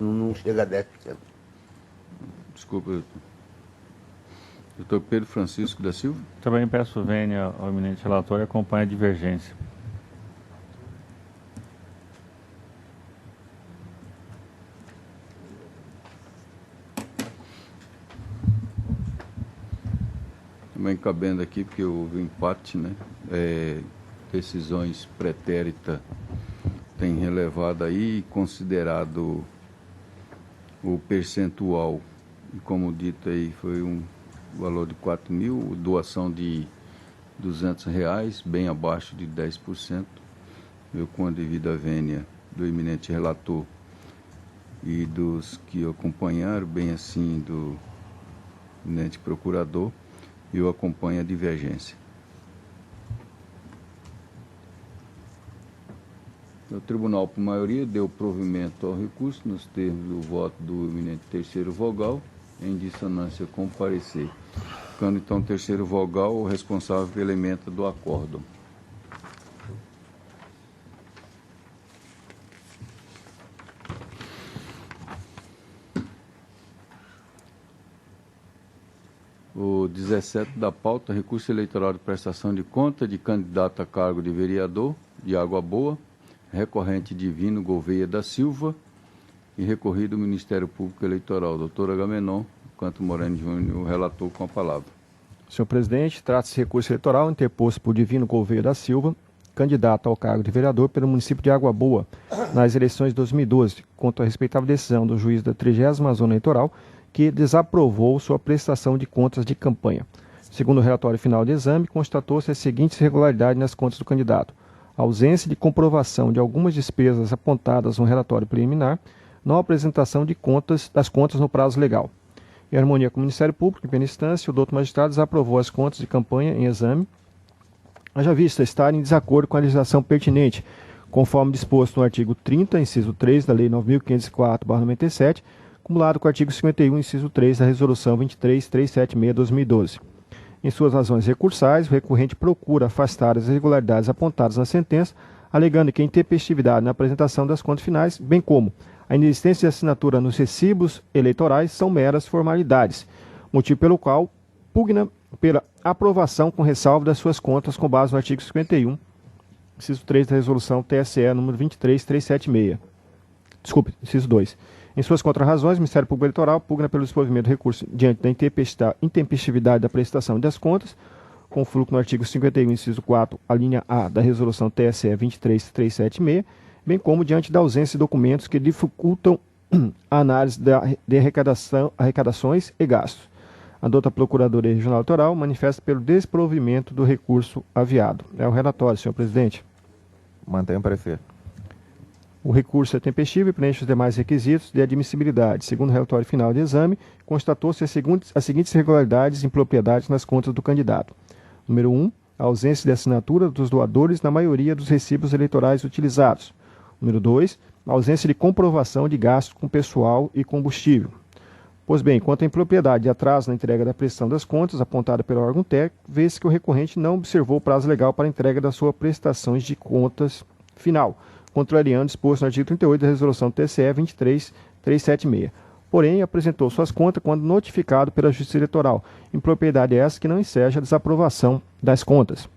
Não chega a 10%. Desculpa, doutor. Doutor Pedro Francisco da Silva. Também peço vênia ao eminente relator e acompanho a divergência. Também cabendo aqui, porque houve um empate, né? Decisões pretéritas têm relevado aí e considerado o percentual, e como dito aí, foi um valor de 4 mil, doação de R$200, bem abaixo de 10%. Eu, com a devida vênia do eminente relator e dos que acompanharam, bem assim do eminente procurador, eu acompanho a divergência. O tribunal, por maioria, deu provimento ao recurso nos termos do voto do eminente terceiro vogal, em dissonância com o parecer. Ficando então o terceiro vogal o responsável pela ementa do acórdão. O 17 da pauta, recurso eleitoral de prestação de conta de candidato a cargo de vereador de Água Boa, recorrente Divino Gouveia da Silva e recorrido do Ministério Público Eleitoral. Doutor Agamenon Canto Moreno Júnior, o relator, com a palavra. Senhor presidente, trata-se de recurso eleitoral interposto por Divino Gouveia da Silva, candidato ao cargo de vereador pelo município de Água Boa, nas eleições de 2012, contra a respeitável decisão do juiz da 30ª Zona Eleitoral, que desaprovou sua prestação de contas de campanha. Segundo o relatório final de exame, constatou-se as seguintes irregularidades nas contas do candidato: a ausência de comprovação de algumas despesas apontadas no relatório preliminar, não apresentação das contas no prazo legal. Em harmonia com o Ministério Público, em primeira instância, o doutor magistrado desaprovou as contas de campanha em exame, haja vista estar em desacordo com a legislação pertinente, conforme disposto no artigo 30, inciso 3 da Lei 9.504/97, cumulado com o artigo 51, inciso 3 da Resolução 23376/2012. Em suas razões recursais, o recorrente procura afastar as irregularidades apontadas na sentença, alegando que a intempestividade na apresentação das contas finais, bem como a inexistência de assinatura nos recibos eleitorais, são meras formalidades, motivo pelo qual pugna pela aprovação com ressalva das suas contas com base no artigo 51, inciso 3 da Resolução TSE número 23376. Desculpe, inciso 2. Em suas contrarrazões, o Ministério Público Eleitoral pugna pelo desenvolvimento do recurso diante da intempestividade da prestação das contas, com fruto no artigo 51, inciso 4, a linha A da Resolução TSE 23376, bem como diante da ausência de documentos que dificultam a análise de arrecadações e gastos. A douta Procuradoria Regional Eleitoral manifesta pelo desprovimento do recurso aviado. É o relatório, senhor presidente. Mantenha o parecer. O recurso é tempestivo e preenche os demais requisitos de admissibilidade. Segundo o relatório final de exame, constatou-se as seguintes irregularidades e impropriedades nas contas do candidato. Número 1, a ausência de assinatura dos doadores na maioria dos recibos eleitorais utilizados. Número 2, a ausência de comprovação de gastos com pessoal e combustível. Pois bem, quanto à impropriedade de atraso na entrega da prestação das contas apontada pelo órgão técnico, vê-se que o recorrente não observou o prazo legal para a entrega das suas prestações de contas final, contrariando o disposto no artigo 38 da Resolução TSE 23376. Porém, apresentou suas contas quando notificado pela Justiça Eleitoral, impropriedade essa que não enseja a desaprovação das contas.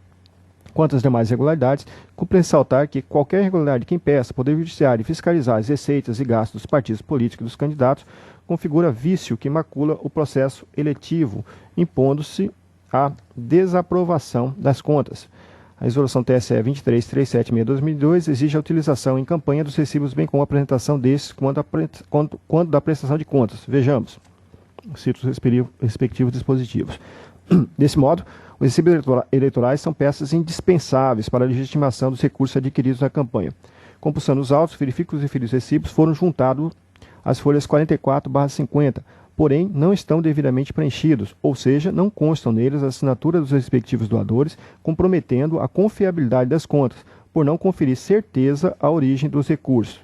Quanto às demais irregularidades, cumpre ressaltar que qualquer irregularidade que impeça o Poder Judiciário de fiscalizar as receitas e gastos dos partidos políticos e dos candidatos configura vício que macula o processo eletivo, impondo-se a desaprovação das contas. A Resolução TSE 23376/2002 exige a utilização em campanha dos recibos, bem como a apresentação desses quando da prestação de contas. Vejamos, cito os respectivos dispositivos. Desse modo, os recibos eleitorais são peças indispensáveis para a legitimação dos recursos adquiridos na campanha. Compulsando os autos, verifica que os referidos recibos foram juntados às folhas 44/50, porém não estão devidamente preenchidos, ou seja, não constam neles a assinatura dos respectivos doadores, comprometendo a confiabilidade das contas, por não conferir certeza à origem dos recursos.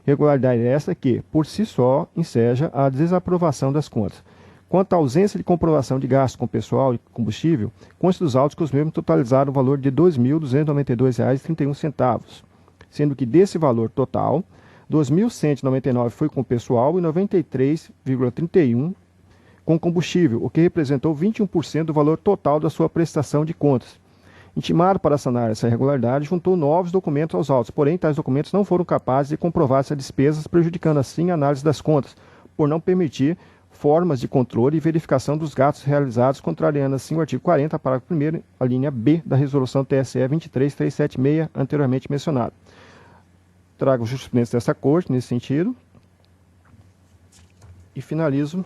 Irregularidade esta que, por si só, enseja a desaprovação das contas. Quanto à ausência de comprovação de gasto com pessoal e combustível, consta dos autos que os mesmos totalizaram o valor de R$ 2.292,31, sendo que desse valor total, R$ 2.199 foi com pessoal e 93,31 com combustível, o que representou 21% do valor total da sua prestação de contas. Intimado para sanar essa irregularidade, juntou novos documentos aos autos, porém tais documentos não foram capazes de comprovar essas despesas, prejudicando assim a análise das contas, por não permitir formas de controle e verificação dos gastos realizados, contrariando assim o artigo 40, parágrafo 1º, a linha B da Resolução TSE 23376, anteriormente mencionado. Trago jurisprudência dessa Corte nesse sentido e finalizo no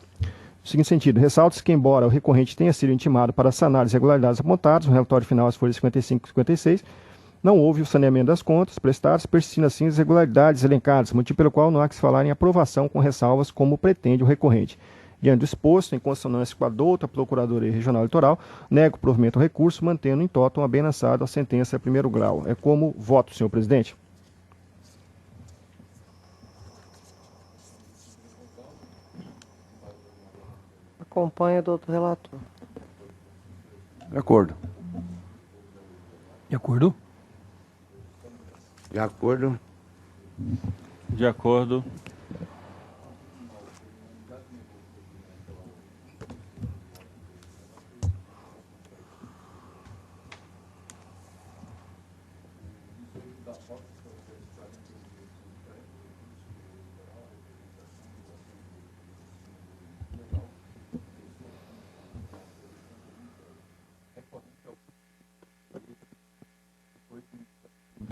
seguinte sentido. Ressalta-se que, embora o recorrente tenha sido intimado para sanar as irregularidades apontadas no relatório final às folhas 55 e 56, não houve o saneamento das contas prestadas, persistindo assim as irregularidades elencadas, motivo pelo qual não há que se falar em aprovação com ressalvas como pretende o recorrente. Diante do exposto, em consonância com a douta Procuradoria Regional Eleitoral, nego o provimento ao recurso, mantendo em totum abençoado a sentença em primeiro grau. É como voto, senhor presidente. Acompanha o doutor relator. De acordo. De acordo? De acordo. De acordo.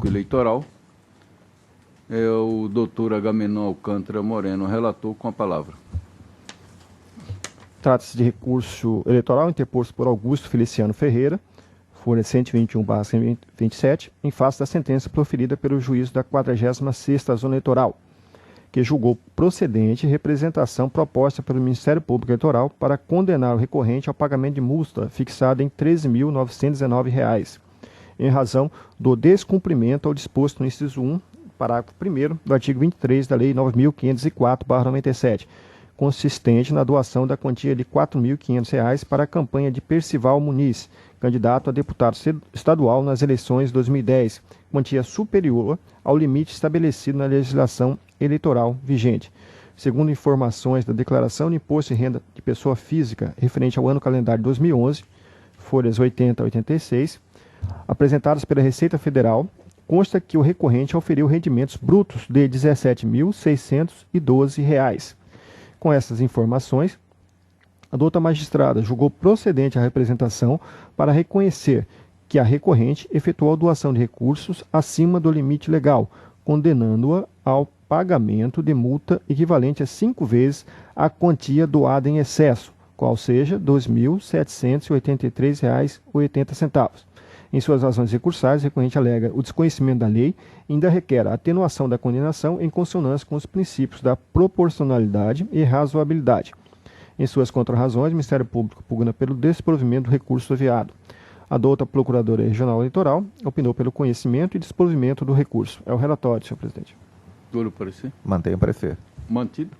Eleitoral. É o doutor Agamenon Alcântara Moreno, relator, com a palavra. Trata-se de recurso eleitoral interposto por Augusto Feliciano Ferreira, folha 121/27, em face da sentença proferida pelo juízo da 46ª Zona Eleitoral, que julgou procedente representação proposta pelo Ministério Público Eleitoral para condenar o recorrente ao pagamento de multa fixada em R$ 13.919, em razão do descumprimento ao disposto no inciso 1, parágrafo 1º do artigo 23 da Lei 9.504/97, consistente na doação da quantia de R$ 4.500 para a campanha de Percival Muniz, candidato a deputado estadual nas eleições de 2010, quantia superior ao limite estabelecido na legislação eleitoral vigente. Segundo informações da Declaração de Imposto de Renda de Pessoa Física referente ao ano calendário 2011, folhas 80 a 86, apresentadas pela Receita Federal, consta que o recorrente auferiu rendimentos brutos de R$ 17.612. Com essas informações, a douta magistrada julgou procedente a representação para reconhecer que a recorrente efetuou a doação de recursos acima do limite legal, condenando-a ao pagamento de multa equivalente a 5 vezes a quantia doada em excesso, qual seja R$ 2.783,80. Em suas razões recursais, o recorrente alega o desconhecimento da lei e ainda requer a atenuação da condenação em consonância com os princípios da proporcionalidade e razoabilidade. Em suas contrarrazões, o Ministério Público pugna pelo desprovimento do recurso aviado. A douta Procuradora Regional Eleitoral opinou pelo conhecimento e desprovimento do recurso. É o relatório, senhor presidente. Dou o parecer. Mantém o parecer. Mantido.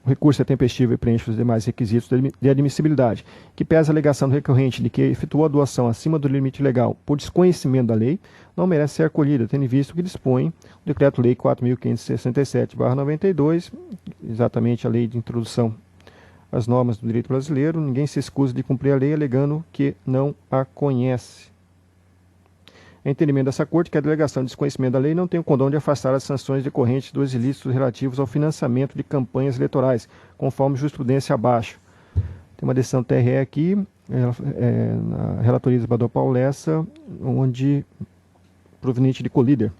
O recurso é tempestivo e preenche os demais requisitos de admissibilidade, que pesa a alegação do recorrente de que efetuou a doação acima do limite legal por desconhecimento da lei, não merece ser acolhida, tendo visto que dispõe o Decreto-Lei 4.567/92, exatamente a lei de introdução às normas do direito brasileiro. Ninguém se excusa de cumprir a lei alegando que não a conhece. É entendimento dessa Corte que a delegação de desconhecimento da lei não tem o condão de afastar as sanções decorrentes dos ilícitos relativos ao financiamento de campanhas eleitorais, conforme jurisprudência abaixo. Tem uma decisão TRE aqui, na relatoria do Isabel Paulo Lessa, onde proveniente de colíder.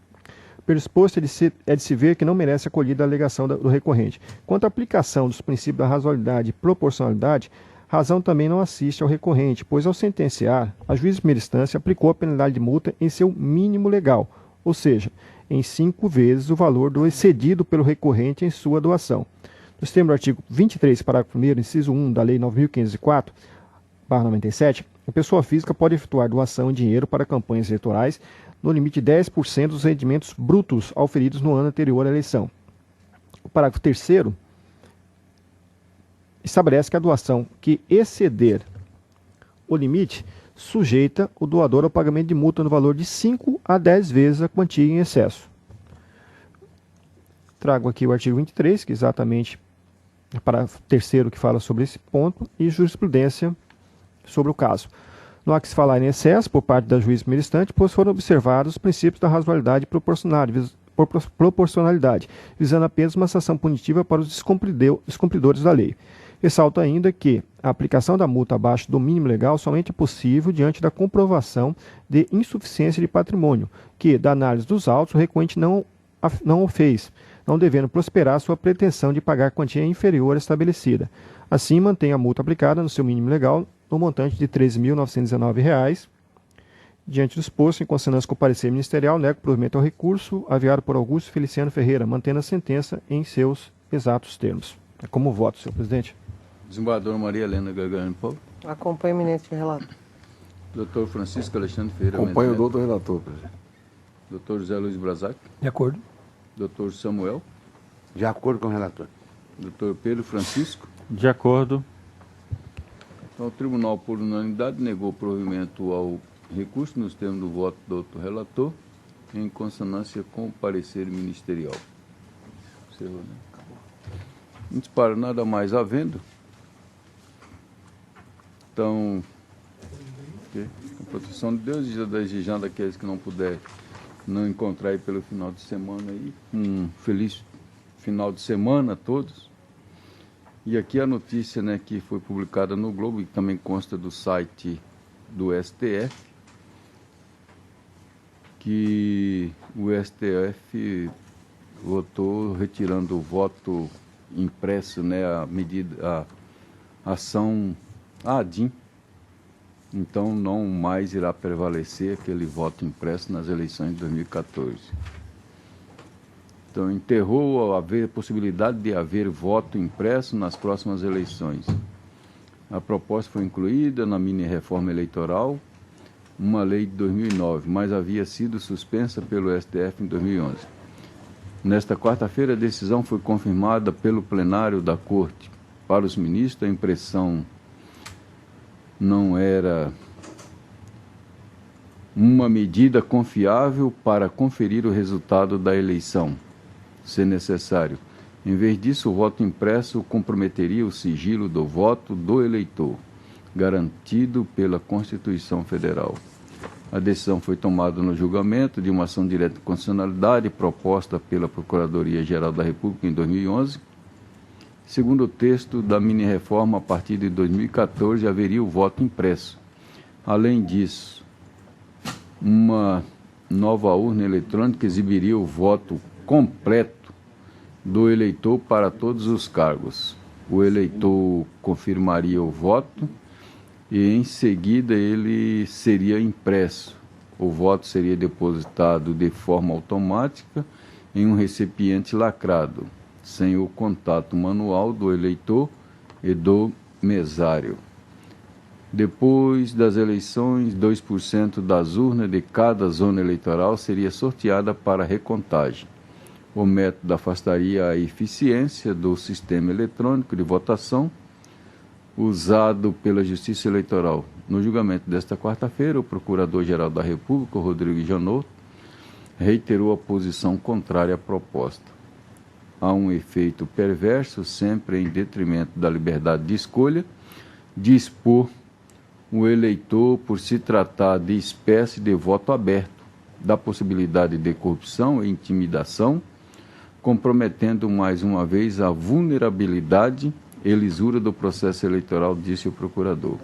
Pelo exposto é de se ver que não merece acolhida a alegação do recorrente. Quanto à aplicação dos princípios da razoabilidade e proporcionalidade, razão também não assiste ao recorrente, pois ao sentenciar, a juíza de primeira instância aplicou a penalidade de multa em seu mínimo legal, ou seja, em 5 vezes o valor do excedido pelo recorrente em sua doação. Nos termos do artigo 23, parágrafo 1º, inciso 1 da Lei 9.504/97, a pessoa física pode efetuar doação em dinheiro para campanhas eleitorais no limite de 10% dos rendimentos brutos auferidos no ano anterior à eleição. O parágrafo 3º estabelece que a doação que exceder o limite sujeita o doador ao pagamento de multa no valor de 5 a 10 vezes a quantia em excesso. Trago aqui o artigo 23, que exatamente é o parágrafo 3º que fala sobre esse ponto, e jurisprudência sobre o caso. Não há que se falar em excesso por parte da juíza primeira instante, pois foram observados os princípios da razoabilidade e proporcionalidade, visando apenas uma sanção punitiva para os descumpridores da lei. Ressalto ainda que a aplicação da multa abaixo do mínimo legal somente é possível diante da comprovação de insuficiência de patrimônio, que, da análise dos autos, o recorrente não o fez, não devendo prosperar sua pretensão de pagar quantia inferior à estabelecida. Assim, mantém a multa aplicada no seu mínimo legal no montante de R$ 13.919. Diante do exposto, em consonância com o parecer ministerial, nego provimento ao recurso aviado por Augusto Feliciano Ferreira, mantendo a sentença em seus exatos termos. É como voto, senhor presidente. Desembargadora Maria Helena Gargani Paulo. Acompanho o eminente relator. Doutor Francisco Alexandre Ferreira. Acompanho o Mendes Neto. doutor relator, presidente. Doutor José Luiz Brazac. De acordo. Doutor Samuel. De acordo com o relator. Doutor Pedro Francisco. De acordo. Então, o tribunal, por unanimidade, negou provimento ao recurso nos termos do voto do doutor relator, em consonância com o parecer ministerial. Observou, né? Não dispara nada mais havendo. Então, a proteção de Deus e desejando aqueles que não puder não encontrar aí pelo final de semana aí, um feliz final de semana a todos. E aqui a notícia, né, que foi publicada no Globo e também consta do site do STF, que o STF votou retirando o voto impresso, né, a ação ADIM. Então não mais irá prevalecer aquele voto impresso nas eleições de 2014. Então, enterrou a possibilidade de haver voto impresso nas próximas eleições. A proposta foi incluída na mini-reforma eleitoral, uma lei de 2009, mas havia sido suspensa pelo STF em 2011. Nesta quarta-feira, a decisão foi confirmada pelo plenário da Corte. Para os ministros, a impressão não era uma medida confiável para conferir o resultado da eleição, se necessário. Em vez disso, o voto impresso comprometeria o sigilo do voto do eleitor, garantido pela Constituição Federal. A decisão foi tomada no julgamento de uma ação direta de constitucionalidade proposta pela Procuradoria-Geral da República em 2011. Segundo o texto da mini-reforma, a partir de 2014 haveria o voto impresso. Além disso, uma nova urna eletrônica exibiria o voto completo do eleitor para todos os cargos. O eleitor confirmaria o voto e, em seguida, ele seria impresso. O voto seria depositado de forma automática em um recipiente lacrado, sem o contato manual do eleitor e do mesário. Depois das eleições, 2% das urnas de cada zona eleitoral seria sorteada para recontagem. O método afastaria a eficiência do sistema eletrônico de votação usado pela Justiça Eleitoral. No julgamento desta quarta-feira, o Procurador-Geral da República, Rodrigo Janot, reiterou a posição contrária à proposta. Há um efeito perverso, sempre em detrimento da liberdade de escolha, de expor o eleitor, por se tratar de espécie de voto aberto, da possibilidade de corrupção e intimidação, comprometendo mais uma vez a vulnerabilidade e lisura do processo eleitoral, disse o procurador.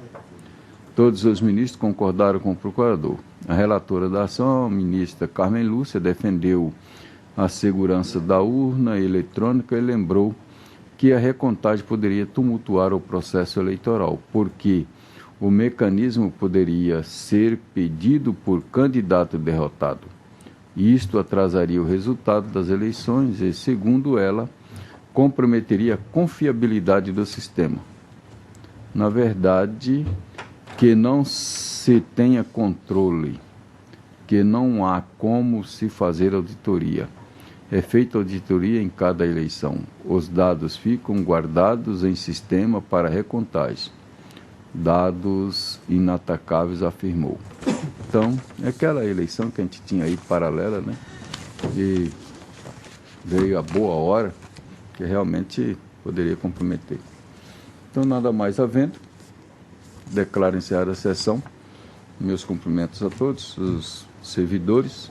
Todos os ministros concordaram com o procurador. A relatora da ação, a ministra Carmen Lúcia, defendeu a segurança da urna eletrônica e lembrou que a recontagem poderia tumultuar o processo eleitoral, porque o mecanismo poderia ser pedido por candidato derrotado. Isto atrasaria o resultado das eleições e, segundo ela, comprometeria a confiabilidade do sistema. Na verdade, que não se tenha controle, que não há como se fazer auditoria. É feita auditoria em cada eleição. Os dados ficam guardados em sistema para recontagem. Dados inatacáveis, afirmou. Então, é aquela eleição que a gente tinha aí paralela, né? E veio a boa hora, que realmente poderia comprometer. Então, nada mais havendo, declaro encerrada a sessão. Meus cumprimentos a todos os servidores